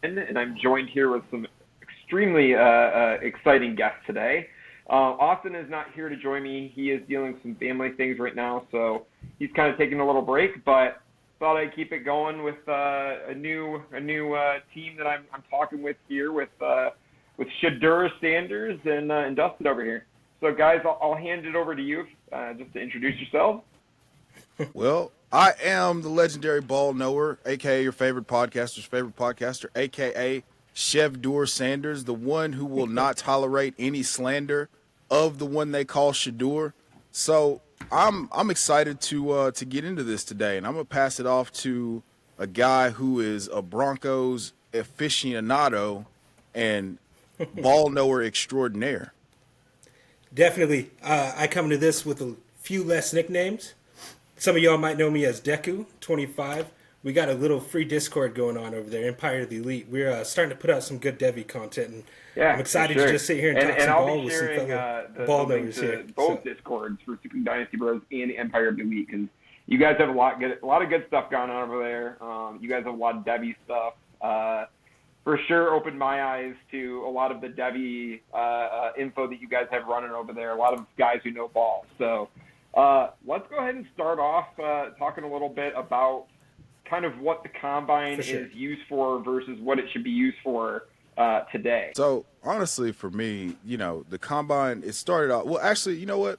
And I'm joined here with some extremely exciting guests today. Austin is not here to join me. He is dealing with some family things right now, so he's kind of taking a little break. But thought I'd keep it going with a new team that I'm talking with here with Shadur Sanders and Dustin over here. So guys, I'll hand it over to you just to introduce yourselves. Well, I am the legendary ball knower, aka your favorite podcaster's favorite podcaster, aka Chev Sanders, the one who will not tolerate any slander of the one they call Shadur. So I'm excited to get into this today, and I'm gonna pass it off to a guy who is a Broncos aficionado and ball knower extraordinaire. Definitely. I come to this with a few less nicknames. Some of y'all might know me as Dekku25. We got a little free Discord going on over there, Empire of the Elite. We're starting to put out some good Devi content, and Yeah, I'm excited sure. to just sit here and talk some I'll ball be with some sharing fellow the ball link knowers to here. both Discords for Super Dynasty Bros and Empire of the Week because you guys have a lot of good stuff going on over there. You guys have a lot of Debbie stuff. For sure, opened my eyes to a lot of the Debbie info that you guys have running over there. A lot of guys who know ball. So let's go ahead and start off talking a little bit about kind of what the combine is used for versus what it should be used for today. So honestly, for me, the combine, it started out. Well, actually, you know what?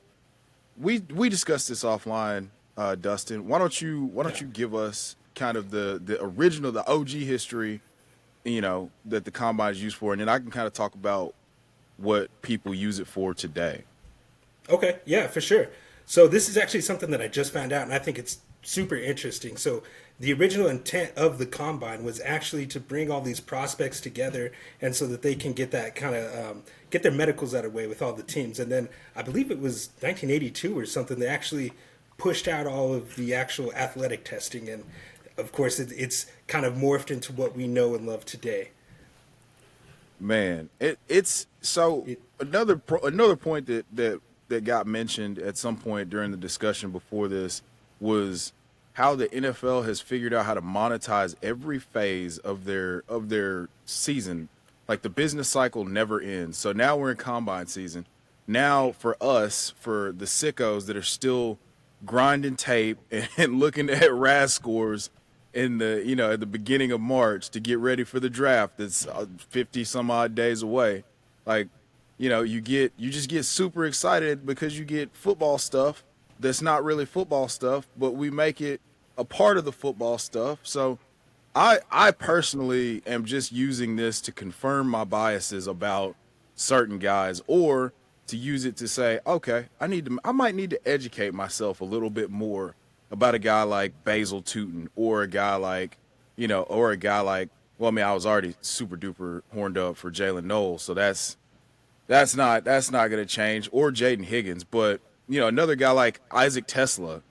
We discussed this offline, Dustin. Why don't you give us kind of the original, the OG history, that the combine is used for, and then I can kind of talk about what people use it for today. Okay, yeah, for sure. So this is actually something that I just found out, and I think it's super interesting. So the original intent of the combine was actually to bring all these prospects together, and so that they can get that kind of get their medicals out of the way with all the teams. And then I believe it was 1982 or something. They actually pushed out all of the actual athletic testing, and of course, it's kind of morphed into what we know and love today. Man, it's so another point that got mentioned at some point during the discussion before this was how the NFL has figured out how to monetize every phase of their season. Like the business cycle never ends. So now we're in combine season. Now for us, for the sickos that are still grinding tape and looking at RAS scores in the at the beginning of March to get ready for the draft that's 50 some odd days away, like you just get super excited because you get football stuff that's not really football stuff, but we make it a part of the football stuff. So I personally am just using this to confirm my biases about certain guys, or to use it to say, okay, I might need to educate myself a little bit more about a guy like Basil Tootin, or a guy like, well, I mean, I was already super duper horned up for Jalen Knowles, so that's not going to change, or Jaden Higgins, but another guy like Isaac Tesla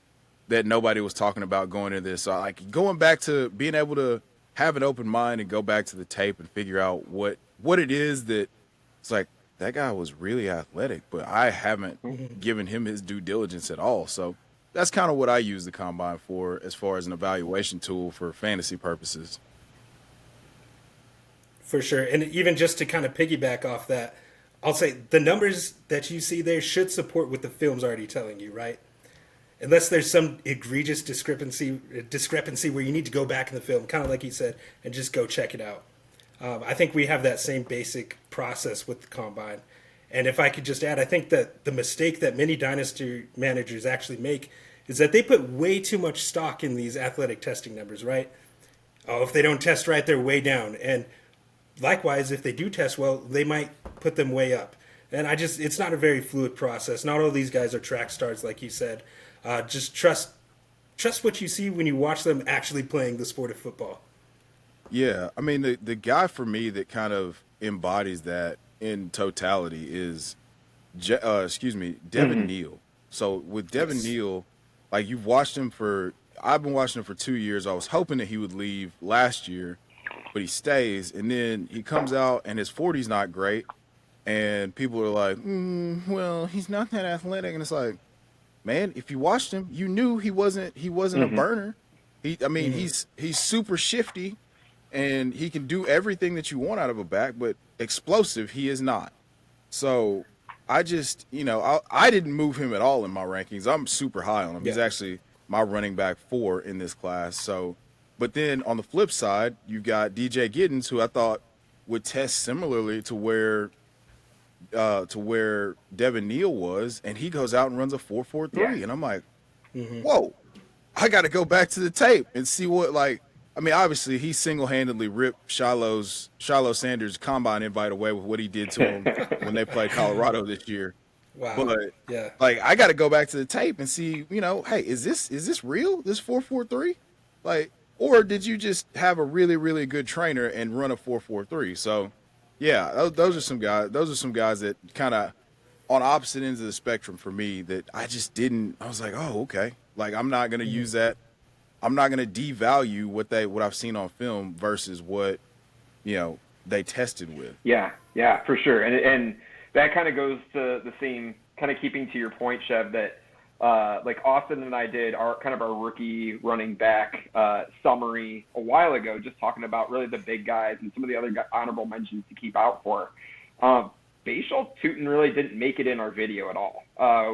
that nobody was talking about going into this. So like going back to being able to have an open mind and go back to the tape and figure out what it is that it's like, that guy was really athletic, but I haven't given him his due diligence at all. So that's kind of what I use the combine for as far as an evaluation tool for fantasy purposes. For sure. And even just to kind of piggyback off that, I'll say the numbers that you see there should support what the film's already telling you, right? Unless there's some egregious discrepancy where you need to go back in the film, kind of like you said, and just go check it out. I think we have that same basic process with the combine. And if I could just add, I think that the mistake that many dynasty managers actually make is that they put way too much stock in these athletic testing numbers, right? Oh, if they don't test right, they're way down. And likewise, if they do test well, they might put them way up. And it's not a very fluid process. Not all these guys are track stars, like you said. Just trust what you see when you watch them actually playing the sport of football. Yeah, I mean, the guy for me that kind of embodies that in totality is, Devin Neal. So with Devin Neal, like I've been watching him for 2 years. I was hoping that he would leave last year, but he stays, and then he comes out and his 40's not great, and people are like, well, he's not that athletic, and it's like, man, if you watched him, you knew he wasn't a burner. He's super shifty, and he can do everything that you want out of a back, but explosive he is not. So I just, I didn't move him at all in my rankings. I'm super high on him. Yeah. He's actually my running back 4 in this class. So, but then on the flip side, you got DJ Giddens, who I thought would test similarly to where Devin Neal was, and he goes out and runs a 4.43, Yeah. and I'm like, whoa, I got to go back to the tape and see what, like, I mean, obviously he single-handedly ripped Shiloh Sanders' combine invite away with what he did to him when they played Colorado this year. Wow. But yeah, like, I got to go back to the tape and see, hey, is this real? This 4.43? Like, or did you just have a really, really good trainer and run a 4.43? So, yeah, those are some guys. Those are some guys that kind of on opposite ends of the spectrum for me that I just didn't. I was like, oh, okay. Like, I'm not going to use that. I'm not going to devalue what I've seen on film versus what they tested with. Yeah, for sure. And that kind of goes to the same kind of keeping to your point, Chev, that like Austin and I did our rookie running back summary a while ago, just talking about really the big guys and some of the other honorable mentions to keep out for. Bashal Tutin really didn't make it in our video at all.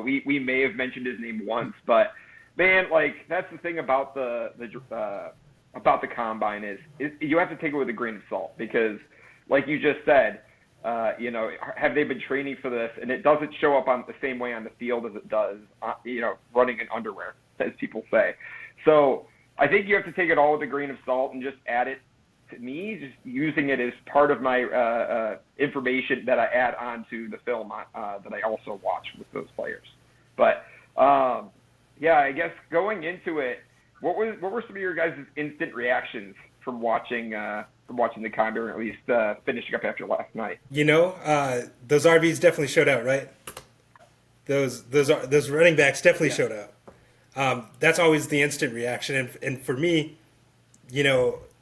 We may have mentioned his name once, but man, like that's the thing about the combine is you have to take it with a grain of salt because, like you just said, have they been training for this? And it doesn't show up on the same way on the field as it does, running in underwear, as people say. So I think you have to take it all with a grain of salt and just add it to me, just using it as part of my information that I add onto the film that I also watch with those players. But yeah, I guess going into it, what were some of your guys' instant reactions from watching the combine, or at least finishing up after last night? Those RBs definitely showed out, right? Those running backs definitely showed out. That's always the instant reaction, and for me,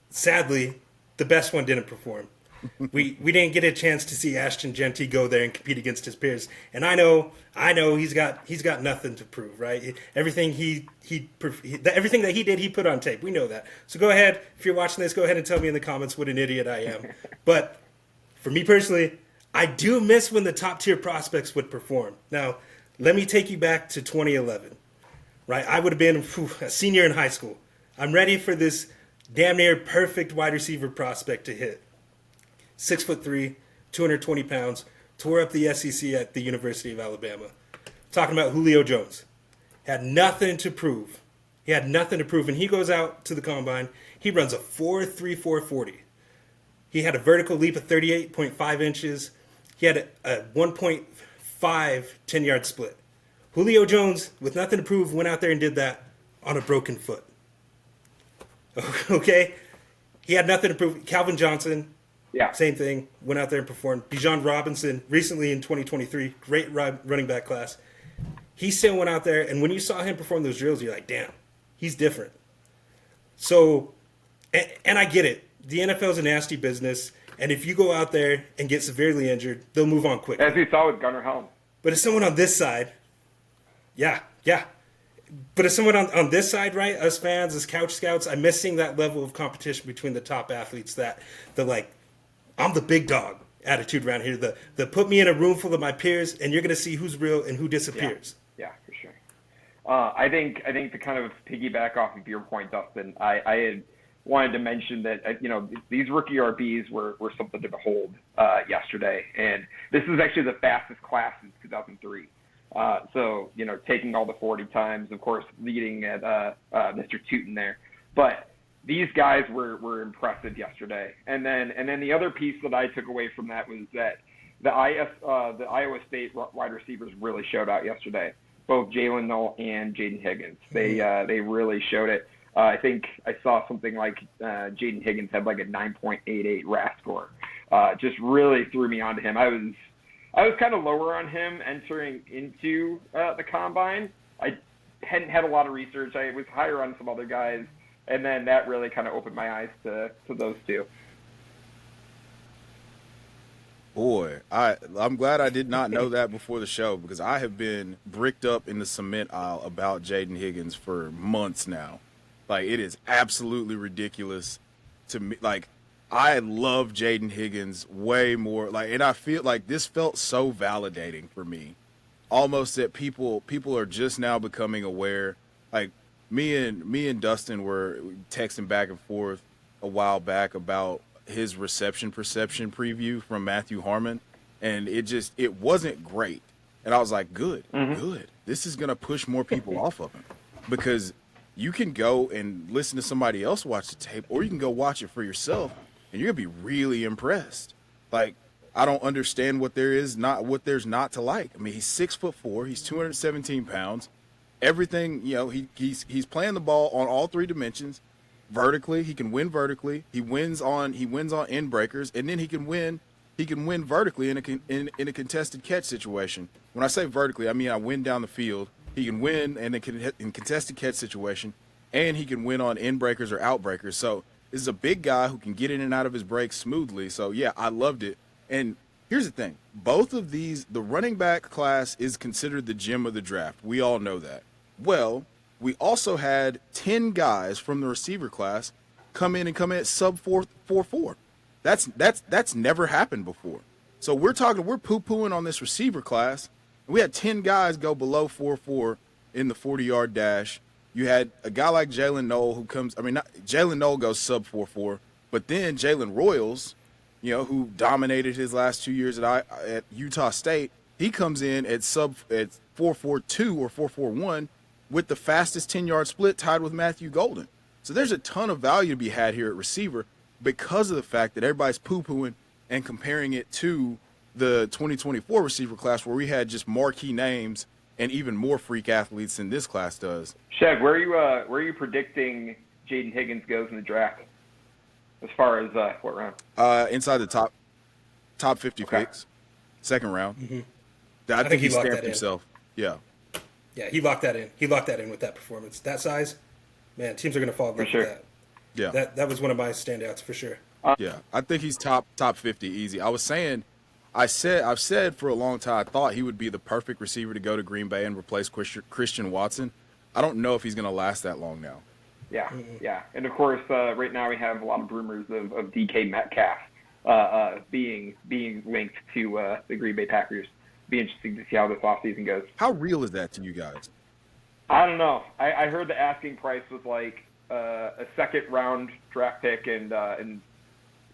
sadly, the best one didn't perform. We didn't get a chance to see Ashton Genty go there and compete against his peers. And I know he's got nothing to prove, right? Everything everything that he did, he put on tape. We know that. So go ahead, if you're watching this, go ahead and tell me in the comments what an idiot I am. But for me personally, I do miss when the top tier prospects would perform. Now, let me take you back to 2011, right? I would have been a senior in high school. I'm ready for this damn near perfect wide receiver prospect to hit. 6'3", 220 pounds, tore up the SEC at the University of Alabama. Talking about Julio Jones. Had nothing to prove. And he goes out to the combine. He runs a 4.34 40. He had a vertical leap of 38.5 inches. He had a 1.5 10-yard split. Julio Jones, with nothing to prove, went out there and did that on a broken foot. Okay? He had nothing to prove. Calvin Johnson, same thing, went out there and performed. Bijan Robinson, recently in 2023, great running back class. He still went out there, and when you saw him perform those drills, you're like, damn, he's different. So, and I get it. The NFL is a nasty business, and if you go out there and get severely injured, they'll move on quick. As we saw with Gunnar Helm. But as someone on this side, yeah. But as someone on this side, right, us fans, as couch scouts, I'm missing that level of competition between the top athletes, that the like, I'm the big dog attitude around here. The put me in a room full of my peers, and you're going to see who's real and who disappears. Yeah, for sure. I think to kind of piggyback off of your point, Dustin, I had wanted to mention that these rookie RBs were something to behold yesterday, and this is actually the fastest class since 2003. So taking all the 40 times, of course, leading at Mr. Tutin there, but these guys were impressive yesterday. And then the other piece that I took away from that was that the Iowa State wide receivers really showed out yesterday. Both Jalen Noel and Jaden Higgins. They really showed it. I think I saw something like Jaden Higgins had like a 9.88 RAS score. Just really threw me onto him. I was kind of lower on him entering into the combine. I hadn't had a lot of research. I was higher on some other guys. And then that really kind of opened my eyes to those two. Boy, I'm glad I did not know that before the show, because I have been bricked up in the cement aisle about Jaden Higgins for months now. Like, it is absolutely ridiculous to me. Like, I love Jaden Higgins way more. Like, and I feel like this felt so validating for me, almost that people are just now becoming aware. Like me and Dustin were texting back and forth a while back about his reception perception preview from Matthew Harmon, and it wasn't great. And I was like, good. This is gonna push more people off of him, because you can go and listen to somebody else watch the tape, or you can go watch it for yourself, and you're gonna be really impressed. Like, I don't understand what there's not to like. I mean, he's 6'4", he's 217 pounds. Everything, he's playing the ball on all three dimensions. Vertically, he can win vertically. He wins on end breakers, and then he can win vertically in a contested catch situation. When I say vertically, I mean I win down the field. He can win in contested catch situation, and he can win on end breakers or out breakers. So this is a big guy who can get in and out of his breaks smoothly. So yeah, I loved it. And here's the thing: both of these, the running back class is considered the gem of the draft. We all know that. Well, we also had 10 guys from the receiver class come in at sub 4.44. That's never happened before. So we're poo-pooing on this receiver class. And we had 10 guys go below 4.4 in the 40-yard dash. You had a guy like Jalen Noel Jalen Noel goes sub 4.4, but then Jalen Royals, who dominated his last 2 years at Utah State, he comes in at 4.42 or 4.41 with the fastest 10-yard split, tied with Matthew Golden. So there's a ton of value to be had here at receiver, because of the fact that everybody's poo-pooing and comparing it to the 2024 receiver class, where we had just marquee names and even more freak athletes than this class does. Chev, where are you predicting Jaden Higgins goes in the draft? As far as what round? Inside the top 50 picks, second round. Mm-hmm. I think he stamped himself. Yeah. Yeah, he locked that in. He locked that in with that performance. That size, man, teams are going to fall in love with that. Yeah. That was one of my standouts for sure. Yeah, I think he's top 50 easy. I've said for a long time, I thought he would be the perfect receiver to go to Green Bay and replace Christian Watson. I don't know if he's going to last that long now. Yeah, yeah. And, of course, right now we have a lot of rumors of DK Metcalf being linked to the Green Bay Packers. Be interesting to see how this offseason goes. How real is that to you guys? I don't know. I heard the asking price was like a second-round draft pick and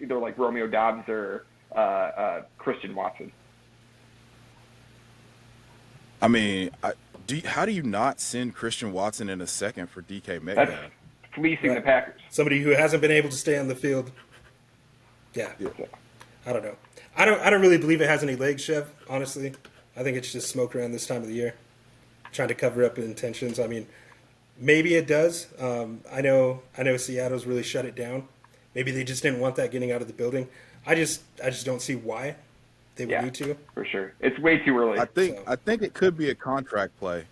either like Romeo Doubs or Christian Watson. I mean, how do you not send Christian Watson in a second for DK Metcalf? That's fleecing the Packers. Somebody who hasn't been able to stay on the field. Yeah. I don't know. I don't really believe it has any legs, Chev, honestly. I think it's just smoke around this time of the year, trying to cover up intentions. I mean, maybe it does. I know Seattle's really shut it down. Maybe they just didn't want that getting out of the building. I just don't see why they would need to. For sure. It's way too early. I think it could be a contract play.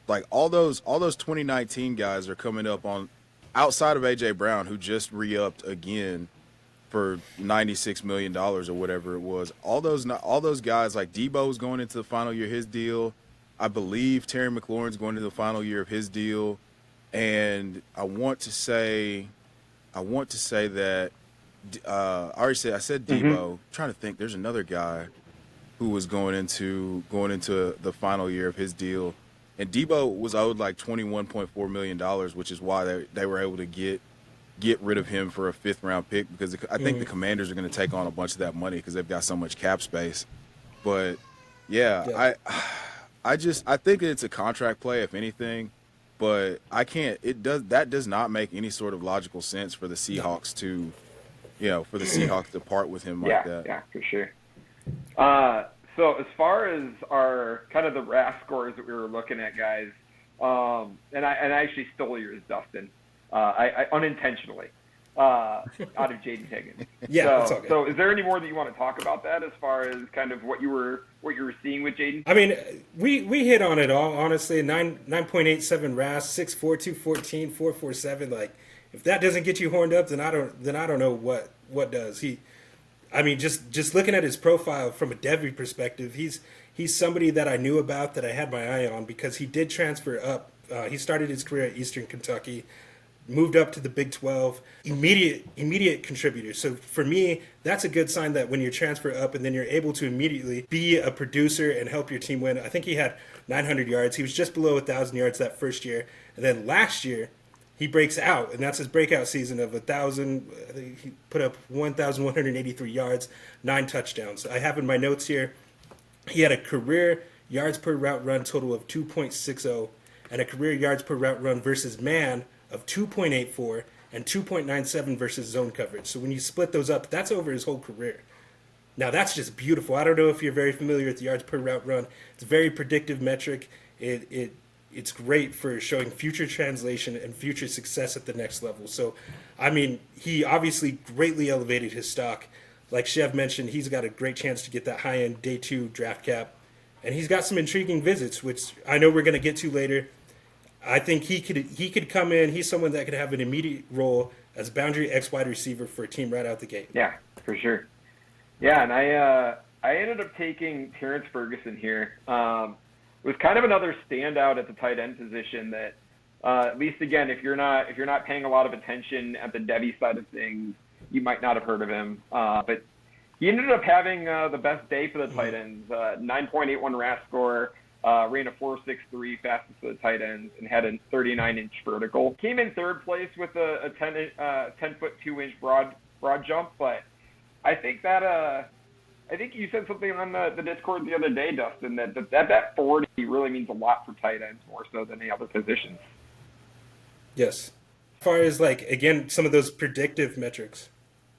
Like all those 2019 guys are coming up on, outside of AJ Brown, who just re-upped again for $96 million or whatever it was. All those guys, like Debo's going into the final year of his deal. I believe Terry McLaurin's going into the final year of his deal. And I want to say that I said Debo. I'm trying to think. There's another guy who was going into the final year of his deal, and Debo was owed like $21.4 million, which is why they were able to get rid of him for a 5th round pick, because I think the Commanders are going to take on a bunch of that money because they've got so much cap space. But I think it's a contract play, if anything. But that does not make any sort of logical sense for the Seahawks to part with him like that. Yeah, for sure. So as far as our kind of the RAS scores that we were looking at, guys, and I actually stole yours, Dustin. I unintentionally out of Jaden Higgins. Yeah, so, so is there any more that you want to talk about that as far as kind of what you were seeing with Jaden? I mean, we hit on it all, honestly. 9.87 RAS, 6'4", 214, 447. Like, if that doesn't get you horned up, then I don't know what does. Just looking at his profile from a Devy perspective, he's somebody that I knew about, that I had my eye on, because he did transfer up. He started his career at Eastern Kentucky, moved up to the Big 12, immediate contributors. So for me, that's a good sign that when you transfer up and then you're able to immediately be a producer and help your team win. I think he had 900 yards. He was just below 1,000 yards that first year. And then last year, he breaks out, and that's his breakout season of 1,000. He put up 1,183 yards, 9 touchdowns. I have in my notes here, he had a career yards per route run total of 2.60 and a career yards per route run versus man of 2.84 and 2.97 versus zone coverage. So when you split those up, that's over his whole career. Now that's just beautiful. I don't know if you're very familiar with yards per route run. It's a very predictive metric. It's great for showing future translation and future success at the next level. So, I mean, he obviously greatly elevated his stock. Like Chev mentioned, he's got a great chance to get that high-end day 2 draft cap. And he's got some intriguing visits, which I know we're going to get to later. I think he could come in. He's someone that could have an immediate role as boundary X wide receiver for a team right out the gate. Yeah, for sure. Yeah, and I ended up taking Terrence Ferguson here. Was kind of another standout at the tight end position that, at least again, if you're not paying a lot of attention at the Debbie side of things, you might not have heard of him. But he ended up having the best day for the tight ends. 9.81 RAS score, ran a 4.63 fastest for the tight ends, and had a 39-inch vertical. Came in third place with a 10-foot 2-inch broad jump, but I think that I think you said something on the Discord the other day, Dustin, that 40 really means a lot for tight ends more so than any other positions. Yes. As far as, like, again, some of those predictive metrics.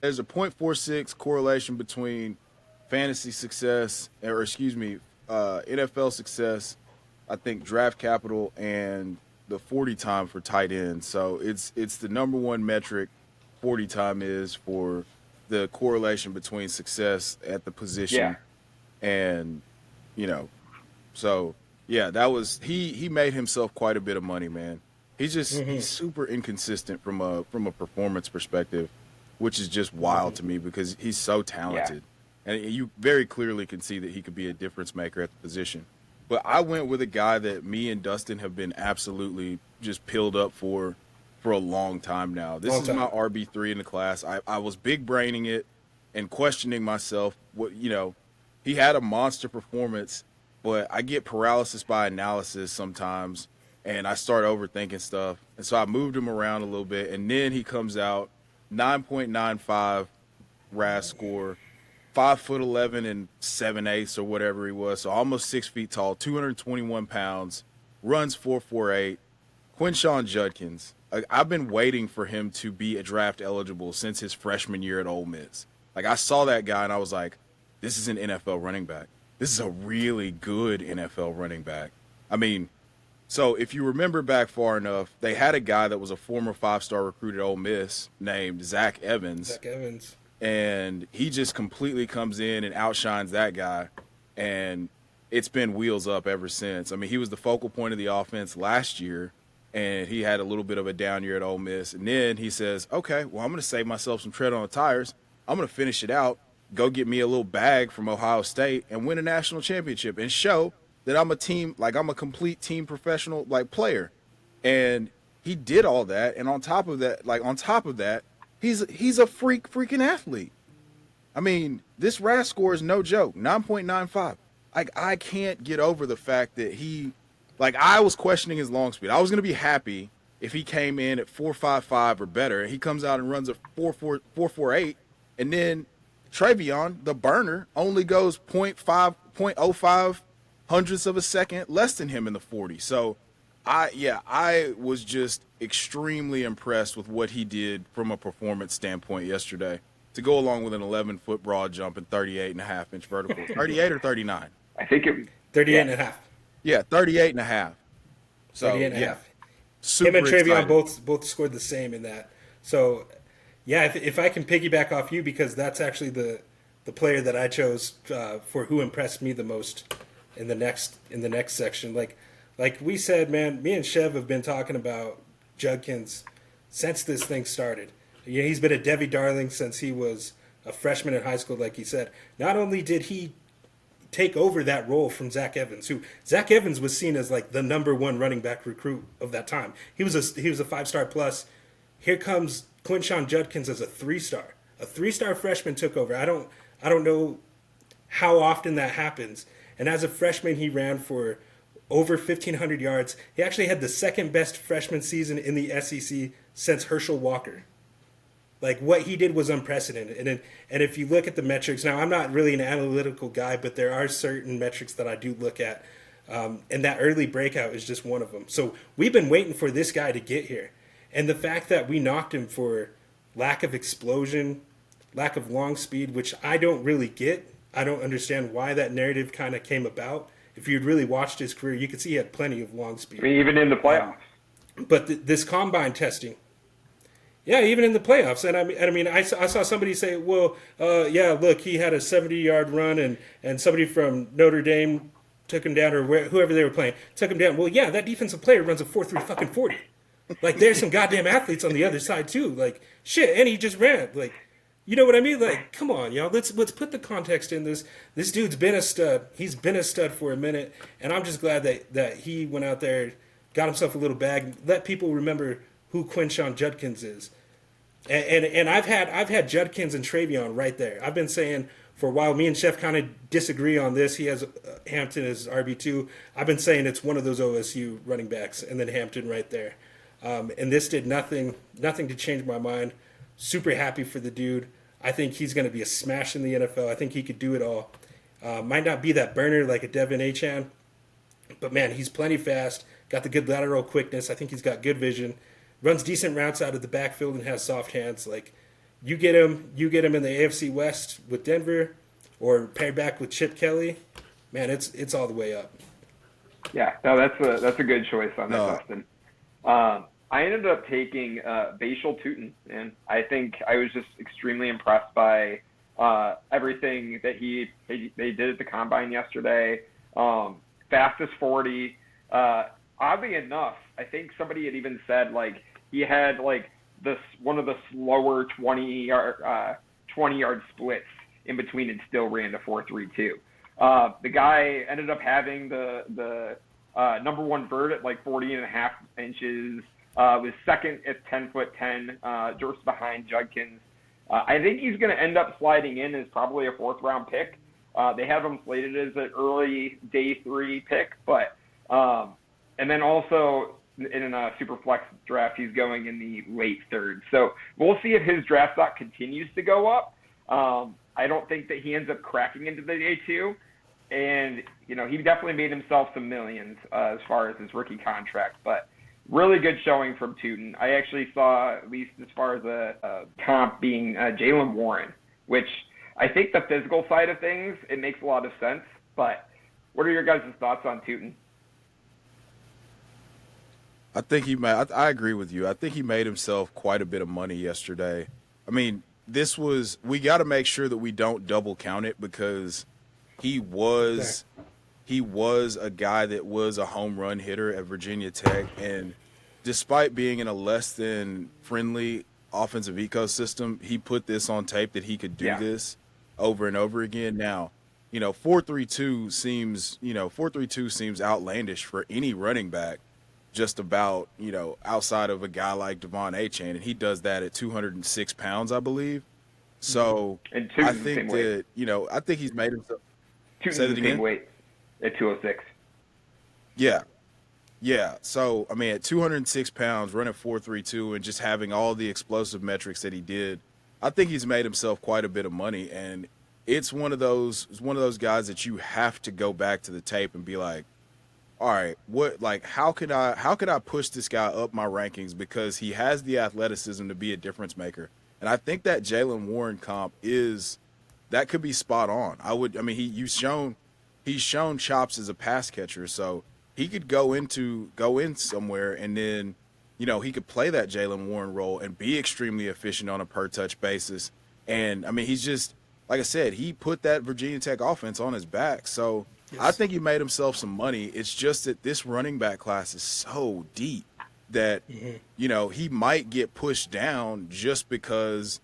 There's a 0.46 correlation between fantasy success, NFL success, I think draft capital, and the 40 time for tight ends. So it's the number one metric 40 time is for the correlation between success at the position and, so yeah, that was, he made himself quite a bit of money, man. He's just, he's super inconsistent from a performance perspective, which is just wild to me because he's so talented. And you very clearly can see that he could be a difference maker at the position. But I went with a guy that me and Dustin have been absolutely just pilled up for a long time now. This is my RB3 in the class. I was big braining it and questioning myself. He had a monster performance, but I get paralysis by analysis sometimes, and I start overthinking stuff. And so I moved him around a little bit, and then he comes out 9.95 RAS score, 5'11" and 7/8 or whatever he was, so almost 6 feet tall, 221 pounds, runs 4.48. Quinshon Judkins. I've been waiting for him to be a draft eligible since his freshman year at Ole Miss. Like, I saw that guy and I was like, this is an NFL running back. This is a really good NFL running back. I mean, so if you remember back far enough, they had a guy that was a former 5-star recruit at Ole Miss named Zach Evans. And he just completely comes in and outshines that guy. And it's been wheels up ever since. I mean, he was the focal point of the offense last year. And he had a little bit of a down year at Ole Miss. And then he says, okay, well, I'm going to save myself some tread on the tires. I'm going to finish it out, go get me a little bag from Ohio State, and win a national championship and show that I'm a complete team professional, player. And he did all that. And on top of that, he's a freaking athlete. I mean, this RAS score is no joke, 9.95. I can't get over the fact that I was questioning his long speed. I was going to be happy if he came in at 4.55 or better, and he comes out and runs a 4.48, and then Travion, the burner, only goes 0.05 hundredths of a second less than him in the 40. So, I was just extremely impressed with what he did from a performance standpoint yesterday to go along with an 11-foot broad jump and 38.5-inch vertical. 38 or 39? I think it was 38.5. Yeah, 38.5. So, 38.5. Super Him and excited. Travion both scored the same in that. So, yeah, if I can piggyback off you, because that's actually the player that I chose for who impressed me the most in the next section. Like we said, man, me and Chev have been talking about Judkins since this thing started. Yeah, he's been a Debbie darling since he was a freshman in high school, like he said. Not only did he take over that role from Zach Evans, who Zach Evans was seen as like the number one running back recruit of that time. He was a 5-star plus. Here comes Quinshon Judkins as a 3-star. A 3-star freshman took over. I don't know how often that happens. And as a freshman, he ran for over 1,500 yards. He actually had the second best freshman season in the SEC since Herschel Walker. Like, what he did was unprecedented. And if you look at the metrics, now I'm not really an analytical guy, but there are certain metrics that I do look at. And that early breakout is just one of them. So we've been waiting for this guy to get here. And the fact that we knocked him for lack of explosion, lack of long speed, which I don't really get. I don't understand why that narrative kind of came about. If you'd really watched his career, you could see he had plenty of long speed. I mean, even in the playoffs. But this combine testing, yeah, even in the playoffs. And I mean, I saw somebody say, well, yeah, look, he had a 70-yard run, and somebody from Notre Dame took him down, or whoever they were playing took him down. Well, yeah, that defensive player runs a 4.3 fucking 40. Like, there's some goddamn athletes on the other side too. Like, shit, and he just ran. Like, you know what I mean? Like, come on, y'all. Let's put the context in this. This dude's been a stud. He's been a stud for a minute, and I'm just glad that he went out there, got himself a little bag, let people remember who Quinshon Judkins is. And I've had Judkins and Travion right there. I've been saying for a while. Me and Chef kind of disagree on this. He has Hampton as RB2. I've been saying it's one of those OSU running backs, and then Hampton right there. And this did nothing to change my mind. Super happy for the dude. I think he's going to be a smash in the NFL. I think he could do it all. Might not be that burner like a Devin Achane, but man, he's plenty fast. Got the good lateral quickness. I think he's got good vision. Runs decent routes out of the backfield and has soft hands. Like, you get him in the AFC West with Denver, or paired back with Chip Kelly. Man, it's all the way up. Yeah, no, that's a good choice on that, Dustin. I ended up taking Bashal Tootin, and I think I was just extremely impressed by everything that they did at the Combine yesterday. Fastest 40. Oddly enough, I think somebody had even said, like, he had, like, one of the slower 20-yard splits in between and still ran the 4.32. The guy ended up having the number one vert at, like, 40.5 inches. Was second at 10'10", just behind Judkins. I think he's going to end up sliding in as probably a 4th-round pick. They have him slated as an early day 3 pick, but and then also in a super flex draft, he's going in the late 3rd. So we'll see if his draft stock continues to go up. I don't think that he ends up cracking into the day 2. And, you know, he definitely made himself some millions as far as his rookie contract, but really good showing from Tootin. I actually saw, at least as far as a comp, being Jaylen Warren, which I think the physical side of things, it makes a lot of sense. But what are your guys' thoughts on Tootin? I think I agree with you. I think he made himself quite a bit of money yesterday. I mean, we got to make sure that we don't double count it, because he was a guy that was a home run hitter at Virginia Tech, and despite being in a less than friendly offensive ecosystem, he put this on tape that he could do this over and over again. Now, 4.32 seems outlandish for any running back, just about, outside of a guy like Devon Achane, and he does that at 206 pounds, I believe. So I think that, I think he's made himself. Say that again? Weight at 206. Yeah. So, I mean, at 206 pounds, running 4.32, and just having all the explosive metrics that he did, I think he's made himself quite a bit of money. And it's one of those guys that you have to go back to the tape and be like, all right, how could I push this guy up my rankings, because he has the athleticism to be a difference maker. And I think that Jaylen Warren comp that could be spot on. He's shown chops as a pass catcher, so he could go in somewhere, and then, he could play that Jaylen Warren role and be extremely efficient on a per touch basis. And I mean, he's just, like I said, he put that Virginia Tech offense on his back. So yes. I think he made himself some money. It's just that this running back class is so deep that, he might get pushed down just because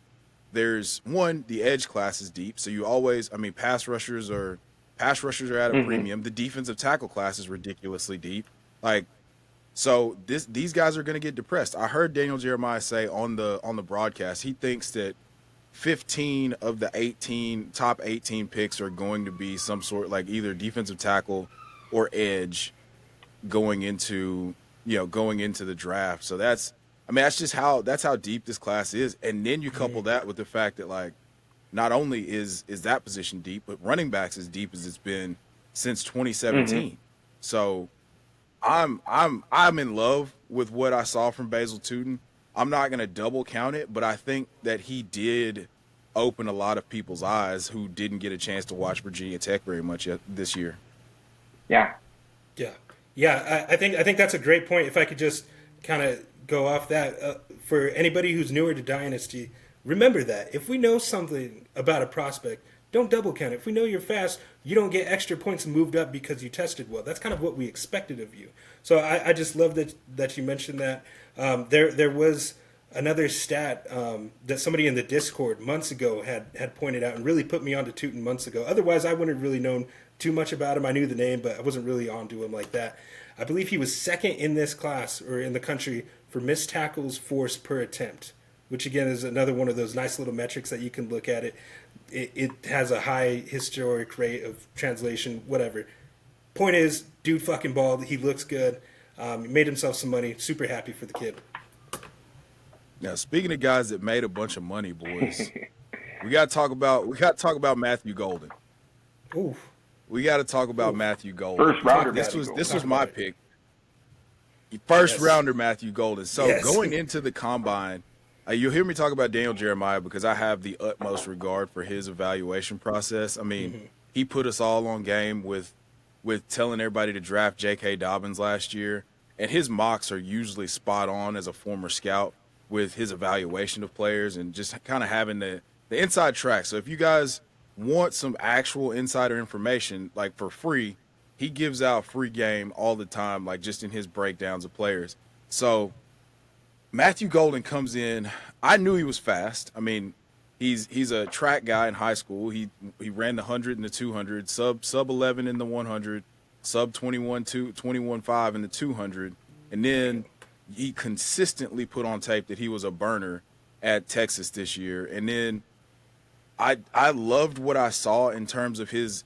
there's the edge class is deep. So you always, pass rushers are at a premium. The defensive tackle class is ridiculously deep. Like, So these guys are going to get depressed. I heard Daniel Jeremiah say on the broadcast he thinks that 15 of the top 18 picks are going to be some sort like either defensive tackle or edge going into the draft. So that's just how deep this class is. And then you couple that with the fact that like not only is that position deep, but running backs as deep as it's been since 2017. So I'm in love with what I saw from Basil Tootin. I'm not going to double count it, but I think that he did open a lot of people's eyes who didn't get a chance to watch Virginia Tech very much yet this year. Yeah. I think that's a great point. If I could just kind of go off that, for anybody who's newer to Dynasty, remember that if we know something about a prospect, don't double count it. If we know you're fast, you don't get extra points moved up because you tested well. That's kind of what we expected of you. So I just love that you mentioned that. There was another stat that somebody in the Discord months ago had pointed out and really put me onto Tootin months ago. Otherwise, I wouldn't have really known too much about him. I knew the name, but I wasn't really onto him like that. I believe he was second in this class or in the country for missed tackles forced per attempt, which again is another one of those nice little metrics that you can look at it. It has a high historic rate of translation, whatever. Point is, dude fucking balled. He looks good. He made himself some money. Super happy for the kid. Now, speaking of guys that made a bunch of money, boys, we got to talk about Matthew Golden. Ooh. We got to talk about Matthew Golden. First rounder. This was my pick. First rounder Matthew Golden. So going into the combine, you'll hear me talk about Daniel Jeremiah because I have the utmost regard for his evaluation process. I mean, he put us all on game with telling everybody to draft J.K. Dobbins last year, and his mocks are usually spot on as a former scout with his evaluation of players and just kind of having the inside track. So if you guys want some actual insider information, like for free, he gives out free game all the time, like just in his breakdowns of players. So Matthew Golden comes in. I knew he was fast. I mean, he's a track guy in high school. He ran the 100 and the 200, sub 11 in the 100, sub 21.5 in the 200, and then he consistently put on tape that he was a burner at Texas this year. And then I loved what I saw in terms of his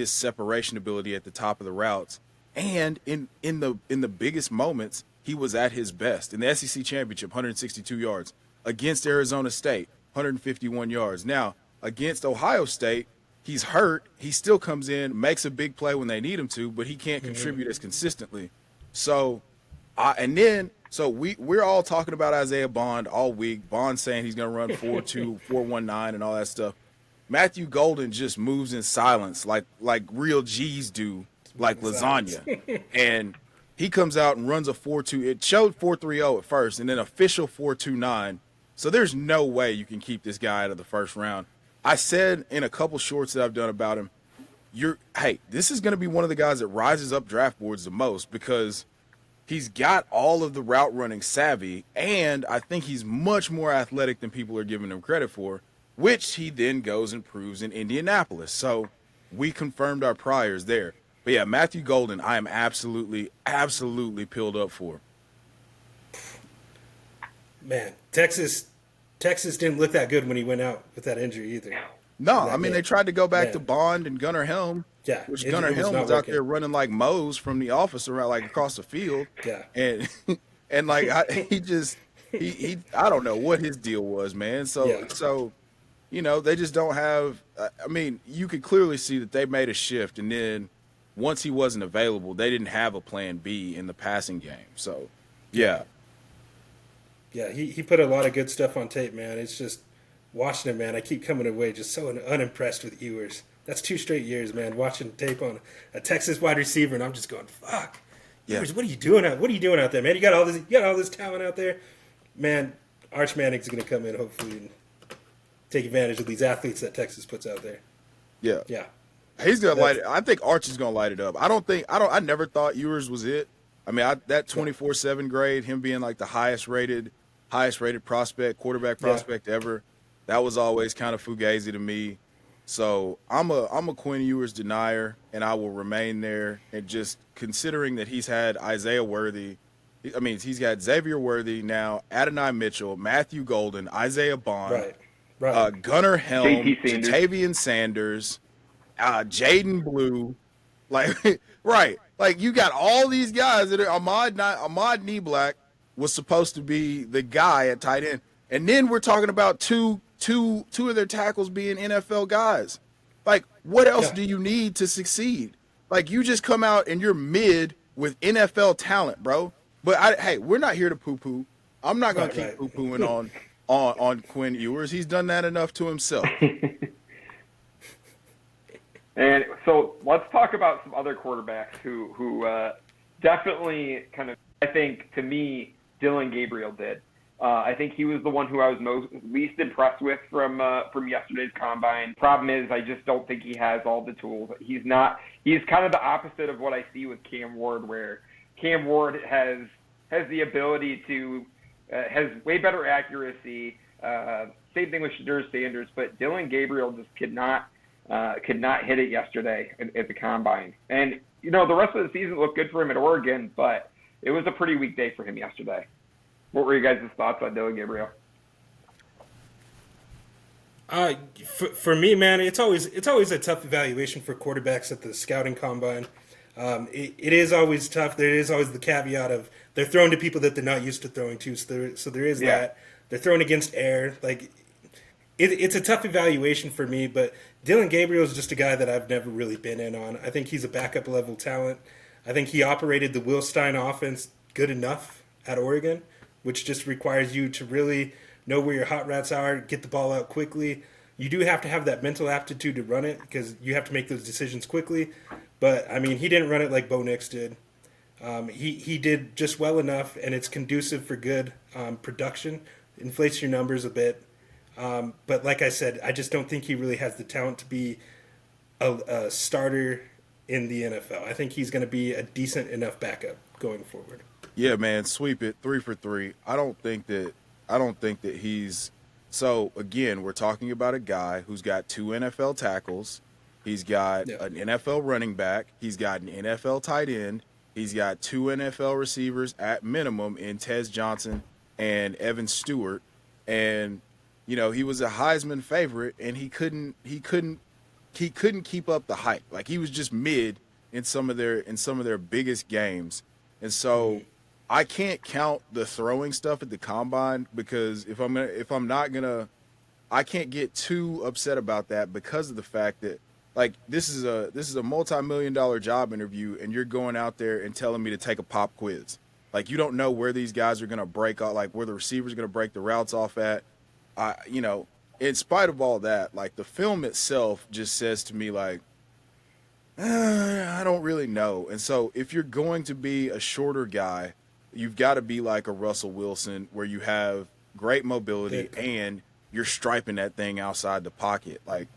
separation ability at the top of the routes, and in the biggest moments he was at his best. In the SEC championship, 162 yards against Arizona State, 151 yards. Now against Ohio State, he's hurt. He still comes in, makes a big play when they need him to, but he can't contribute as consistently. So we're all talking about Isaiah Bond all week. Bond saying he's going to run 4.2, 4.19 and all that stuff. Matthew Golden just moves in silence like real G's do, like lasagna. And he comes out and runs a 4.2. It showed 4.30 at first and then official 4.29. So there's no way you can keep this guy out of the first round. I said in a couple shorts that I've done about him, this is going to be one of the guys that rises up draft boards the most because he's got all of the route running savvy, and I think he's much more athletic than people are giving him credit for, which he then goes and proves in Indianapolis. So we confirmed our priors there. But yeah, Matthew Golden, I am absolutely, absolutely peeled up for. Man, Texas didn't look that good when he went out with that injury either. No, I mean, they tried to go back to Bond and Gunnar Helm. Yeah, which Gunnar Helm was out there running like Mose from The Office around like across the field. Yeah, and like he I don't know what his deal was, man. So they just don't have. I mean, you could clearly see that they made a shift, and then once he wasn't available, they didn't have a plan B in the passing game. So yeah, he put a lot of good stuff on tape, man. It's just watching him, man. I keep coming away just so unimpressed with Ewers. That's 2 straight years, man, watching tape on a Texas wide receiver, and I'm just going, fuck. Ewers, what are you doing out there, man? You got all this talent out there. Man, Arch Manning's going to come in, hopefully, and take advantage of these athletes that Texas puts out there. Yeah. Yeah. He's going to light it. I think Arch is going to light it up. I never thought Ewers was it. I mean, that 24/7 grade, him being like the highest rated quarterback prospect ever, that was always kind of fugazi to me. So I'm a Quinn Ewers denier, and I will remain there. And just considering that he's had Isaiah Worthy I mean, he's got Xavier Worthy now, Adonai Mitchell, Matthew Golden, Isaiah Bond, Right. Gunnar Helm, JT Sanders. Jatavian Sanders, Jaden Blue. Like, right. Like, you got all these guys that are Ahmad Neblack was supposed to be the guy at tight end. And then we're talking about two of their tackles being NFL guys. Like, what else do you need to succeed? Like, you just come out and you're mid with NFL talent, bro. But hey, we're not here to poo-poo. I'm not gonna keep poo-pooing on Quinn Ewers. He's done that enough to himself. And so let's talk about some other quarterbacks who definitely kind of, I think, to me, Dylan Gabriel did. I think he was the one who I was least impressed with from yesterday's combine. Problem is, I just don't think he has all the tools. He's kind of the opposite of what I see with Cam Ward, where Cam Ward has the ability to has way better accuracy. Same thing with Shadur Sanders, but Dylan Gabriel just could not hit it yesterday at the combine. And the rest of the season looked good for him at Oregon, but it was a pretty weak day for him yesterday. What were you guys' thoughts on Dylan Gabriel? For me, man, it's always a tough evaluation for quarterbacks at the scouting combine. It is always tough. There is always the caveat of they're throwing to people that they're not used to throwing to. So there is that. They're throwing against air. Like it's a tough evaluation for me. But Dylan Gabriel is just a guy that I've never really been in on. I think he's a backup level talent. I think he operated the Will Stein offense good enough at Oregon, which just requires you to really know where your hot routes are, get the ball out quickly. You do have to have that mental aptitude to run it because you have to make those decisions quickly. But, I mean, he didn't run it like Bo Nix did. He did just well enough, and it's conducive for good production. Inflates your numbers a bit. But like I said, I just don't think he really has the talent to be a starter in the NFL. I think he's going to be a decent enough backup going forward. Yeah, man, sweep it 3 for 3. I don't think that he's so again, we're talking about a guy who's got 2 NFL tackles. He's got an NFL running back. He's got an NFL tight end. He's got 2 NFL receivers at minimum in Tez Johnson and Evan Stewart. And he was a Heisman favorite, and he couldn't keep up the hype. Like, he was just mid in some of their biggest games. And so I can't count the throwing stuff at the combine because I can't get too upset about that because of the fact that, like, this is a multi-million-dollar job interview, and you're going out there and telling me to take a pop quiz. Like, you don't know where these guys are going to break off, like where the receivers are going to break the routes off at. In spite of all that, like, the film itself just says to me, like, I don't really know. And so if you're going to be a shorter guy, you've got to be like a Russell Wilson where you have great mobility and you're striping that thing outside the pocket. Like,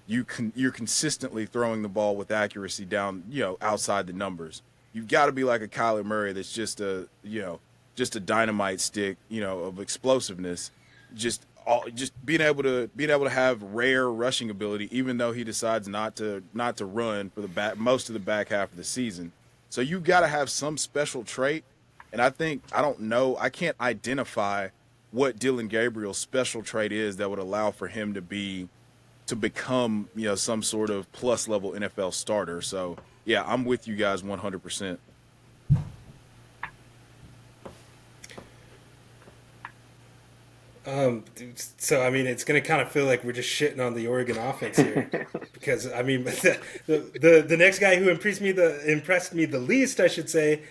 you're consistently throwing the ball with accuracy down, outside the numbers. You've got to be like a Kyler Murray that's just a dynamite stick, of explosiveness. Just being able to have rare rushing ability, even though he decides not to run for most of the back half of the season. So you've got to have some special trait. And I can't identify what Dylan Gabriel's special trait is that would allow for him to become, some sort of plus level NFL starter. So yeah, I'm with you guys 100%. So, I mean, it's going to kind of feel like we're just shitting on the Oregon offense here because, I mean, the next guy who impressed me the least, I should say,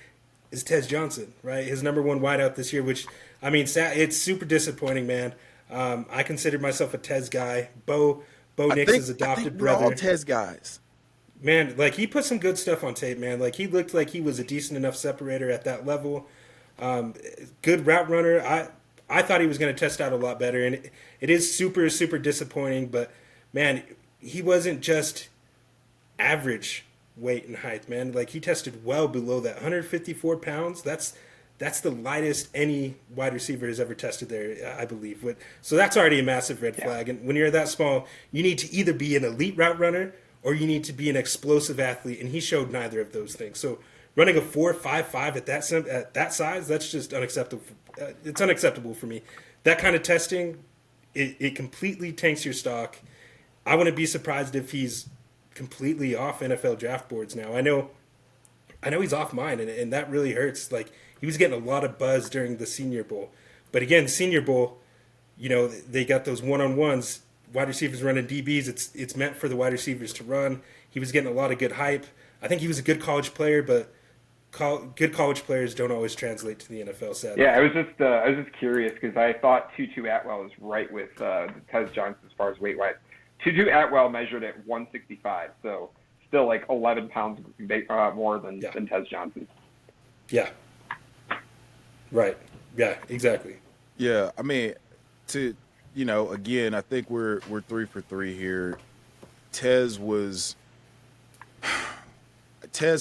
is Tez Johnson, right? His number 1 wideout this year, which, I mean, it's super disappointing, man. I consider myself a Tez guy. Bo Nix's adopted brother. We're all Tez guys. Man, like, he put some good stuff on tape, man. Like, he looked like he was a decent enough separator at that level. Good route runner. I thought he was going to test out a lot better, and it is super, super disappointing. But, man, he wasn't just average weight and height, man. Like, he tested well below that. 154 pounds, that's the lightest any wide receiver has ever tested there, I believe. So that's already a massive red flag. And when you're that small, you need to either be an elite route runner or you need to be an explosive athlete, and he showed neither of those things. So running a 4.55 at that size, that's just unacceptable. It's unacceptable for me. That kind of testing, it completely tanks your stock. I wouldn't be surprised if he's completely off NFL draft boards now. I know he's off mine, and that really hurts. Like, he was getting a lot of buzz during the Senior Bowl. But again, Senior Bowl, you know, they got those one-on-ones, wide receivers running DBs. It's meant for the wide receivers to run. He was getting a lot of good hype. I think he was a good college player, but good college players don't always translate to the NFL, sadly. Yeah, I was just curious because I thought Tutu Atwell was right with Tez Johnson as far as weight-wise. Tutu Atwell measured at 165, so still like 11 pounds more than Tez Johnson. Yeah. Right. Yeah, exactly. Yeah, I mean, again, I think we're 3 for 3 here. Tez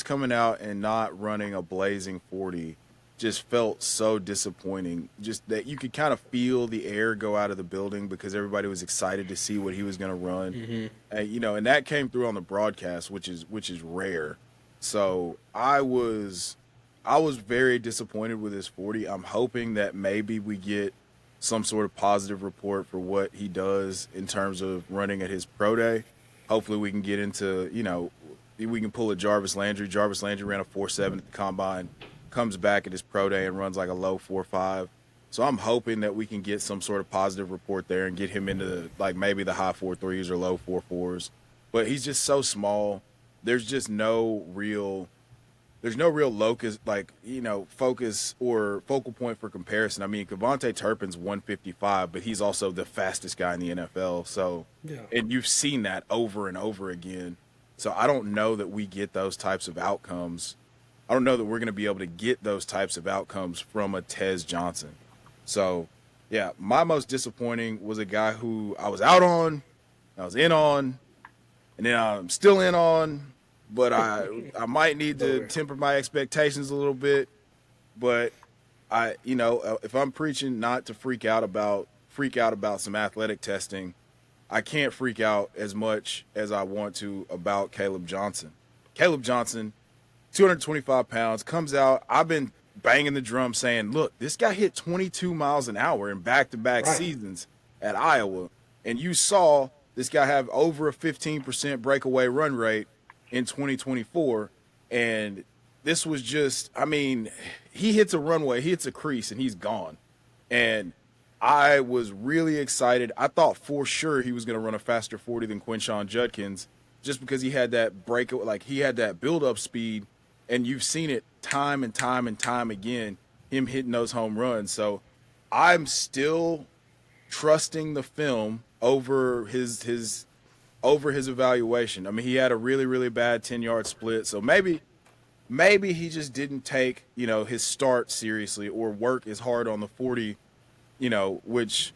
coming out and not running a blazing 40 just felt so disappointing. Just that you could kind of feel the air go out of the building because everybody was excited to see what he was going to run. Mm-hmm. And that came through on the broadcast, which is rare. So I was very disappointed with his 40. I'm hoping that maybe we get some sort of positive report for what he does in terms of running at his pro day. Hopefully we can get into, we can pull a Jarvis Landry. Jarvis Landry ran a 4.7 at the Combine, comes back at his pro day and runs like a low 4.5. So I'm hoping that we can get some sort of positive report there and get him into like maybe the high 4.3s or low 4.4s. But he's just so small. There's just no real locus, focus or focal point for comparison. I mean, Kevontae Turpin's 155, but he's also the fastest guy in the NFL. So, And you've seen that over and over again. So I don't know that we get those types of outcomes. I don't know that we're going to be able to get those types of outcomes from a Tez Johnson. So, yeah, my most disappointing was a guy who I was out on, I was in on, and then I'm still in on. But I might need to temper my expectations a little bit. But if I'm preaching not to freak out about some athletic testing, I can't freak out as much as I want to about Caleb Johnson. Caleb Johnson, 225 pounds, comes out. I've been banging the drum saying, look, this guy hit 22 miles an hour in back-to-back seasons at Iowa. And you saw this guy have over a 15% breakaway run rate in 2024, and this was just, he hits a runway, he hits a crease, and he's gone. And I was really excited. I thought for sure he was going to run a faster 40 than Quinshon Judkins just because he had that he had that build-up speed, and you've seen it time and time and time again, him hitting those home runs. So I'm still trusting the film over his evaluation. I mean, he had a really, really bad 10-yard split. So maybe he just didn't take, his start seriously or work as hard on the 40, which,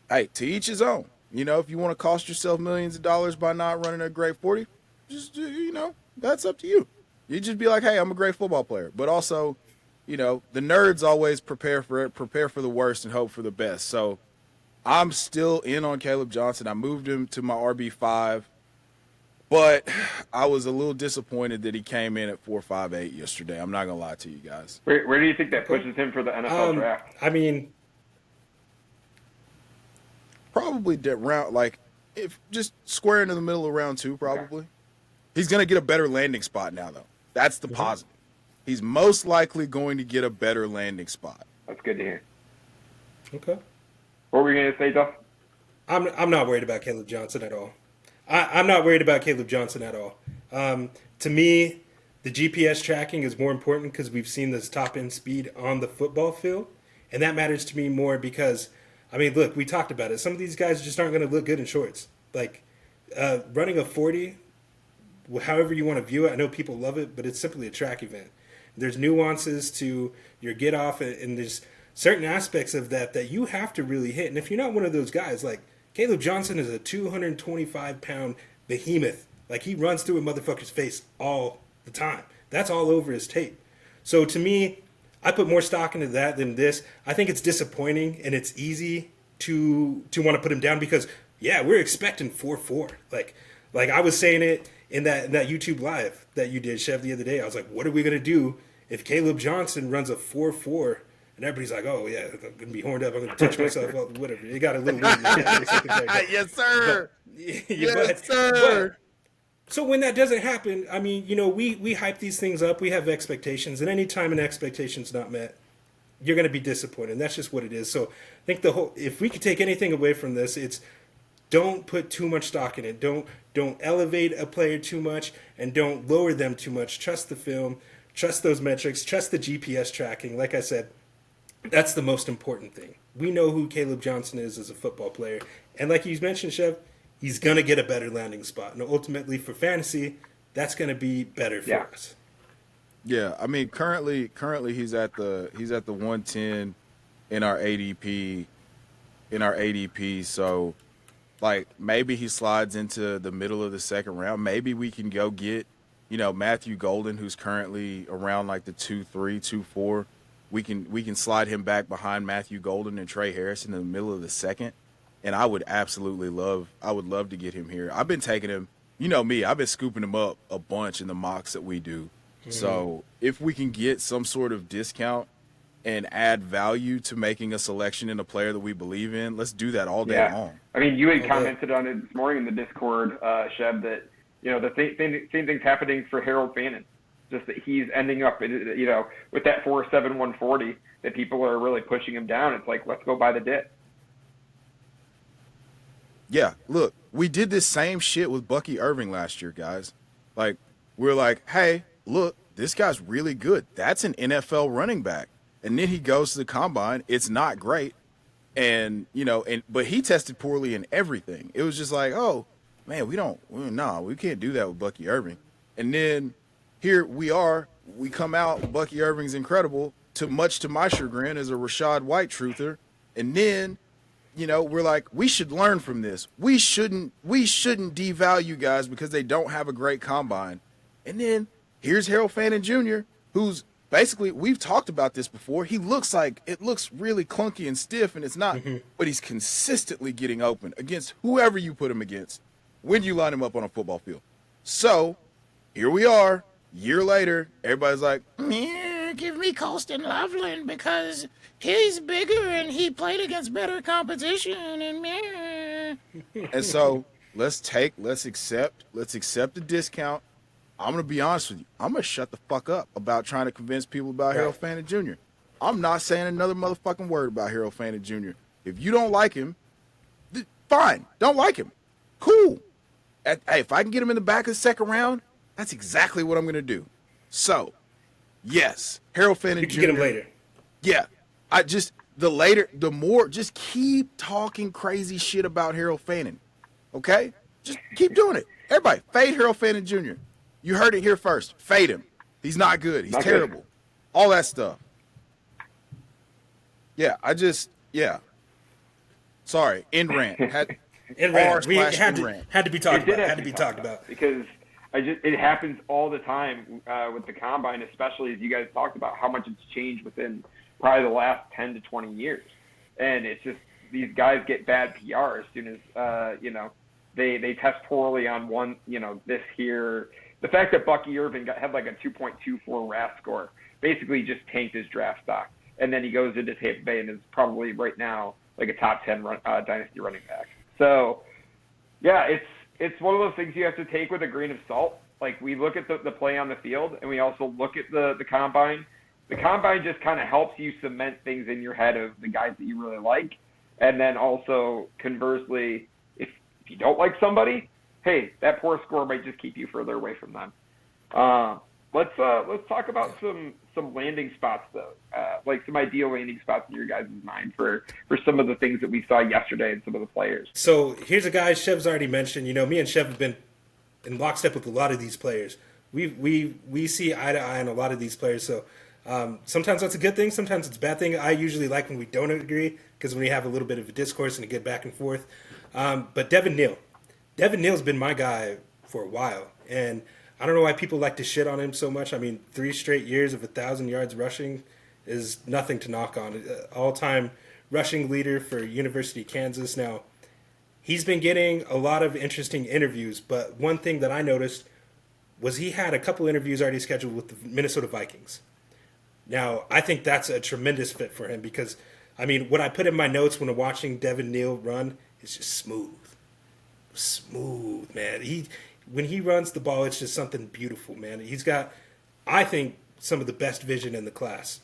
hey, to each his own. If you want to cost yourself millions of dollars by not running a great 40, just, that's up to you. You just be like, hey, I'm a great football player. But also, the nerds always prepare for the worst and hope for the best. So I'm still in on Caleb Johnson. I moved him to my RB5, but I was a little disappointed that he came in at 4.58 yesterday. I'm not going to lie to you guys. Where do you think that pushes him for the NFL draft? I mean, probably if just square into the middle of round 2, probably. Okay. He's going to get a better landing spot now, though. That's the positive. He's most likely going to get a better landing spot. That's good to hear. Okay. What were you going to say, Duff? I'm not worried about Caleb Johnson at all. I'm not worried about Caleb Johnson at all. To me, the GPS tracking is more important because we've seen this top-end speed on the football field, and that matters to me more because, look, we talked about it. Some of these guys just aren't going to look good in shorts. Like, running a 40, however you want to view it, I know people love it, but it's simply a track event. There's nuances to your get-off, and there's certain aspects of that you have to really hit. And if you're not one of those guys, like Caleb Johnson is a 225-pound behemoth. Like, he runs through a motherfucker's face all the time. That's all over his tape. So to me, I put more stock into that than this. I think it's disappointing, and it's easy to want to put him down because, yeah, we're expecting 4.4. Like I was saying it in that YouTube live that you did, Chev, the other day. I was like, what are we gonna do if Caleb Johnson runs a 4.4? And everybody's like, oh yeah, I'm gonna be horned up. I'm gonna touch myself. Well, whatever. It got a little weird. Yes, sir. Yes, sir. So when that doesn't happen, I mean, we hype these things up. We have expectations, and anytime an expectation's not met, you're going to be disappointed. And that's just what it is. So I think if we could take anything away from this, it's don't put too much stock in it. Don't elevate a player too much, and don't lower them too much. Trust the film, trust those metrics, trust the GPS tracking. Like I said, that's the most important thing. We know who Caleb Johnson is as a football player, and like you mentioned, Chev, he's going to get a better landing spot. And ultimately, for fantasy, that's going to be better for us. Yeah, I mean, currently he's at the 110 in our ADP. So, like, maybe he slides into the middle of the second round. Maybe we can go get, Matthew Golden, who's currently around like the 2.3, 2.4. We can slide him back behind Matthew Golden and Trey Harrison in the middle of the second. And I would love to get him here. I've been taking him, me, I've been scooping him up a bunch in the mocks that we do. Mm-hmm. So if we can get some sort of discount and add value to making a selection in a player that we believe in, let's do that all day long. I mean, you had commented on it this morning in the Discord, Chev, that, the same thing's happening for Harold Fannin. Just that he's ending up, with that 4.7, 140, that people are really pushing him down. It's like, let's go buy the dip. Yeah, look, we did this same shit with Bucky Irving last year, guys. Like, we're like, hey, look, this guy's really good. That's an NFL running back. And then he goes to the combine. It's not great. And, but he tested poorly in everything. It was just like, oh, man, we can't do that with Bucky Irving. And then here we are. We come out, Bucky Irving's incredible, much to my chagrin as a Rachaad White truther. And then, we're like, we should learn from this. We shouldn't devalue guys because they don't have a great combine. And then here's Harold Fannin Jr., who's basically, we've talked about this before. It looks really clunky and stiff, and it's not, but he's consistently getting open against whoever you put him against when you line him up on a football field. So here we are, year later, everybody's like, give me Colston Loveland because he's bigger and he played against better competition and so let's accept the discount. I'm gonna be honest with you. I'm gonna shut the fuck up about trying to convince people about Harold Fannin Jr. I'm not saying another motherfucking word about Harold Fannin Jr. If you don't like him, fine. Don't like him. Cool. Hey, if I can get him in the back of the second round, that's exactly what I'm gonna do. So, yes, Harold Fannin Jr. Get him later. Yeah. The more, just keep talking crazy shit about Harold Fannin. Okay? Just keep doing it. Everybody, fade Harold Fannin Jr. You heard it here first. Fade him. He's not good. He's terrible. All that stuff. Yeah, Sorry, end rant. Had to be talked about. Because it happens all the time with the combine, especially as you guys talked about how much it's changed within probably the last 10 to 20 years. And it's just these guys get bad PR as soon as, they test poorly on one, this here. The fact that Bucky Irving had like a 2.24 RAS score basically just tanked his draft stock. And then he goes into Tampa Bay and is probably right now like a top 10 dynasty running back. So, yeah, it's one of those things you have to take with a grain of salt. Like, we look at the play on the field, and we also look at the combine. The combine just kind of helps you cement things in your head of the guys that you really like. And then also, conversely, if you don't like somebody, hey, that poor score might just keep you further away from them. Let's talk about some landing spots, though, like some ideal landing spots in your guys' mind for some of the things that we saw yesterday and some of the players. So here's a guy Chev's already mentioned. Me and Chev have been in lockstep with a lot of these players. We see eye to eye on a lot of these players. So sometimes that's a good thing. Sometimes it's a bad thing. I usually like when we don't agree because when we have a little bit of a discourse and a good back and forth. But Devin Neal's been my guy for a while, and I don't know why people like to shit on him so much. I mean, 3 straight years of 1,000 yards rushing is nothing to knock on. All-time rushing leader for University of Kansas. Now, he's been getting a lot of interesting interviews, but one thing that I noticed was he had a couple interviews already scheduled with the Minnesota Vikings. Now, I think that's a tremendous fit for him because, I mean, what I put in my notes when watching Devin Neal run is just smooth. Smooth, man. When he runs the ball, it's just something beautiful, man. He's got, I think, some of the best vision in the class.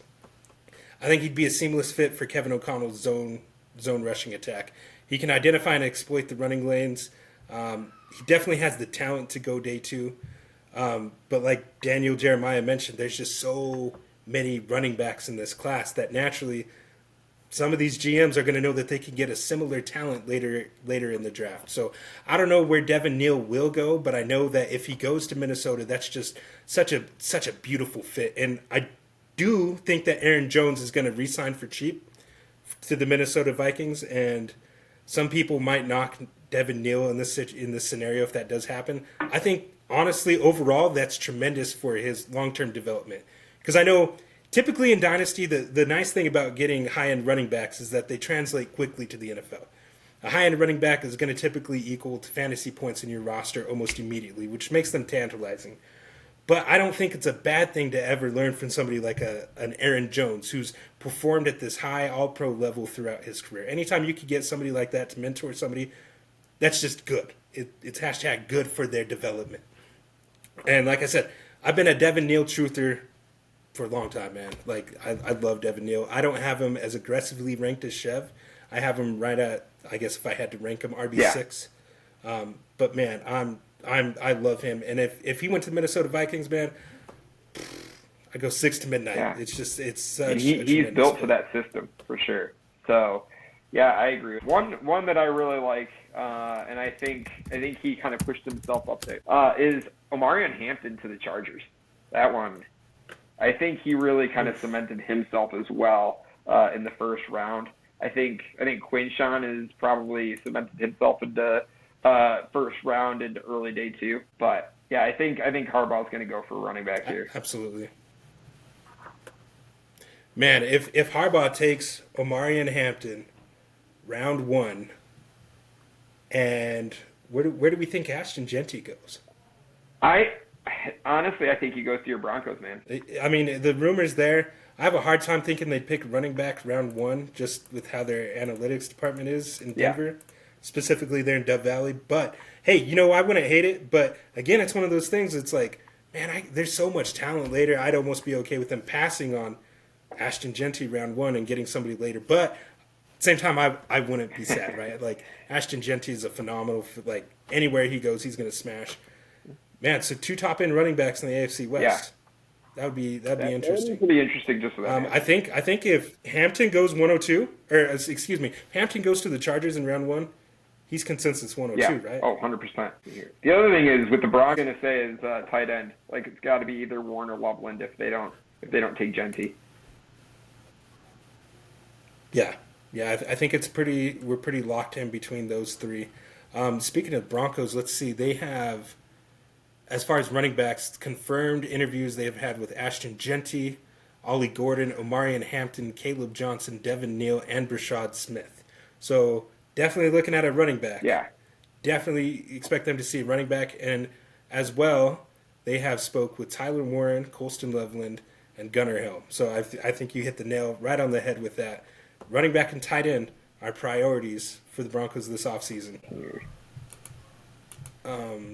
I think he'd be a seamless fit for Kevin O'Connell's zone rushing attack. He can identify and exploit the running lanes. He definitely has the talent to go day two. But like Daniel Jeremiah mentioned, there's just so many running backs in this class that naturally some of these GMs are going to know that they can get a similar talent later in the draft. So I don't know where Devin Neal will go, but I know that if he goes to Minnesota, that's just such a beautiful fit. And I do think that Aaron Jones is going to re-sign for cheap to the Minnesota Vikings, and some people might knock Devin Neal in this scenario if that does happen. I think honestly, overall, that's tremendous for his long-term development. Because I know typically in Dynasty, the nice thing about getting high-end running backs is that they translate quickly to the NFL. A high-end running back is going to typically equal to fantasy points in your roster almost immediately, which makes them tantalizing. But I don't think it's a bad thing to ever learn from somebody like an Aaron Jones who's performed at this high all-pro level throughout his career. Anytime you could get somebody like that to mentor somebody, that's just good. It's hashtag good for their development. And like I said, I've been a Devin Neal truther for a long time, man. Like, I love Devin Neal. I don't have him as aggressively ranked as Chev. I have him right at, I guess if I had to rank him, RB6. Yeah. But man, I love him. And if he went to the Minnesota Vikings, man, I go 6 to midnight. Yeah. It's such he's built for that system for sure. So yeah, I agree. One that I really like, and I think he kind of pushed himself up there, is Omarion Hampton to the Chargers. That one, I think he really kind of cemented himself as well in the first round. I think Quinshawn has probably cemented himself into first round into early day two. But yeah, I think Harbaugh's going to go for running back here. Absolutely. Man, if Harbaugh takes Omarion Hampton round 1, and where do we think Ashton Jeanty goes? Honestly, I think he goes to your Broncos, man. I mean, the rumors there. I have a hard time thinking they'd pick running back round 1 just with how their analytics department is in Denver, specifically there in Dove Valley. But, hey, I wouldn't hate it. But, again, it's one of those things. It's like, man, there's so much talent later. I'd almost be okay with them passing on Ashton Jeanty round 1 and getting somebody later. But at the same time, I wouldn't be sad, right? Like, Ashton Jeanty is a phenomenal, like, anywhere he goes, he's going to smash. Man, so 2 top-end running backs in the AFC West. Yeah. That'd be interesting. That'd be interesting just for that. I think if Hampton goes 102, Hampton goes to the Chargers in round 1, he's consensus 102, right? Oh, 100%. The other thing is with the Broncos, I'm gonna say is tight end. Like it's got to be either Warren or Loveland if they don't take Jeanty. Yeah, I think we're pretty locked in between those 3. Speaking of Broncos, let's see, they have, as far as running backs, confirmed interviews they have had with Ashton Jeanty, Ollie Gordon, Omarion Hampton, Caleb Johnson, Devin Neal, and Brashad Smith. So definitely looking at a running back. Yeah. Definitely expect them to see a running back. And as well, they have spoke with Tyler Warren, Colston Loveland, and Gunnar Helm. So I think you hit the nail right on the head with that. Running back and tight end are priorities for the Broncos this offseason.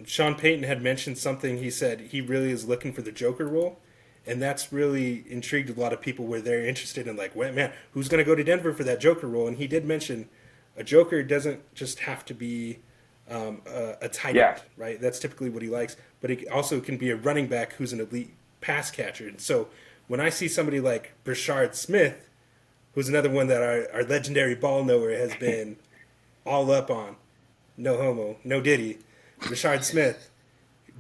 Sean Payton had mentioned something. He said he really is looking for the Joker role, and that's really intrigued a lot of people where they're interested in, like, well, man, who's going to go to Denver for that Joker role? And he did mention a Joker doesn't just have to be a tight end, right? That's typically what he likes, but it also can be a running back who's an elite pass catcher. And so when I see somebody like Brashard Smith, who's another one that our legendary ball knower has been all up on, no homo, no diddy, Brashard Smith,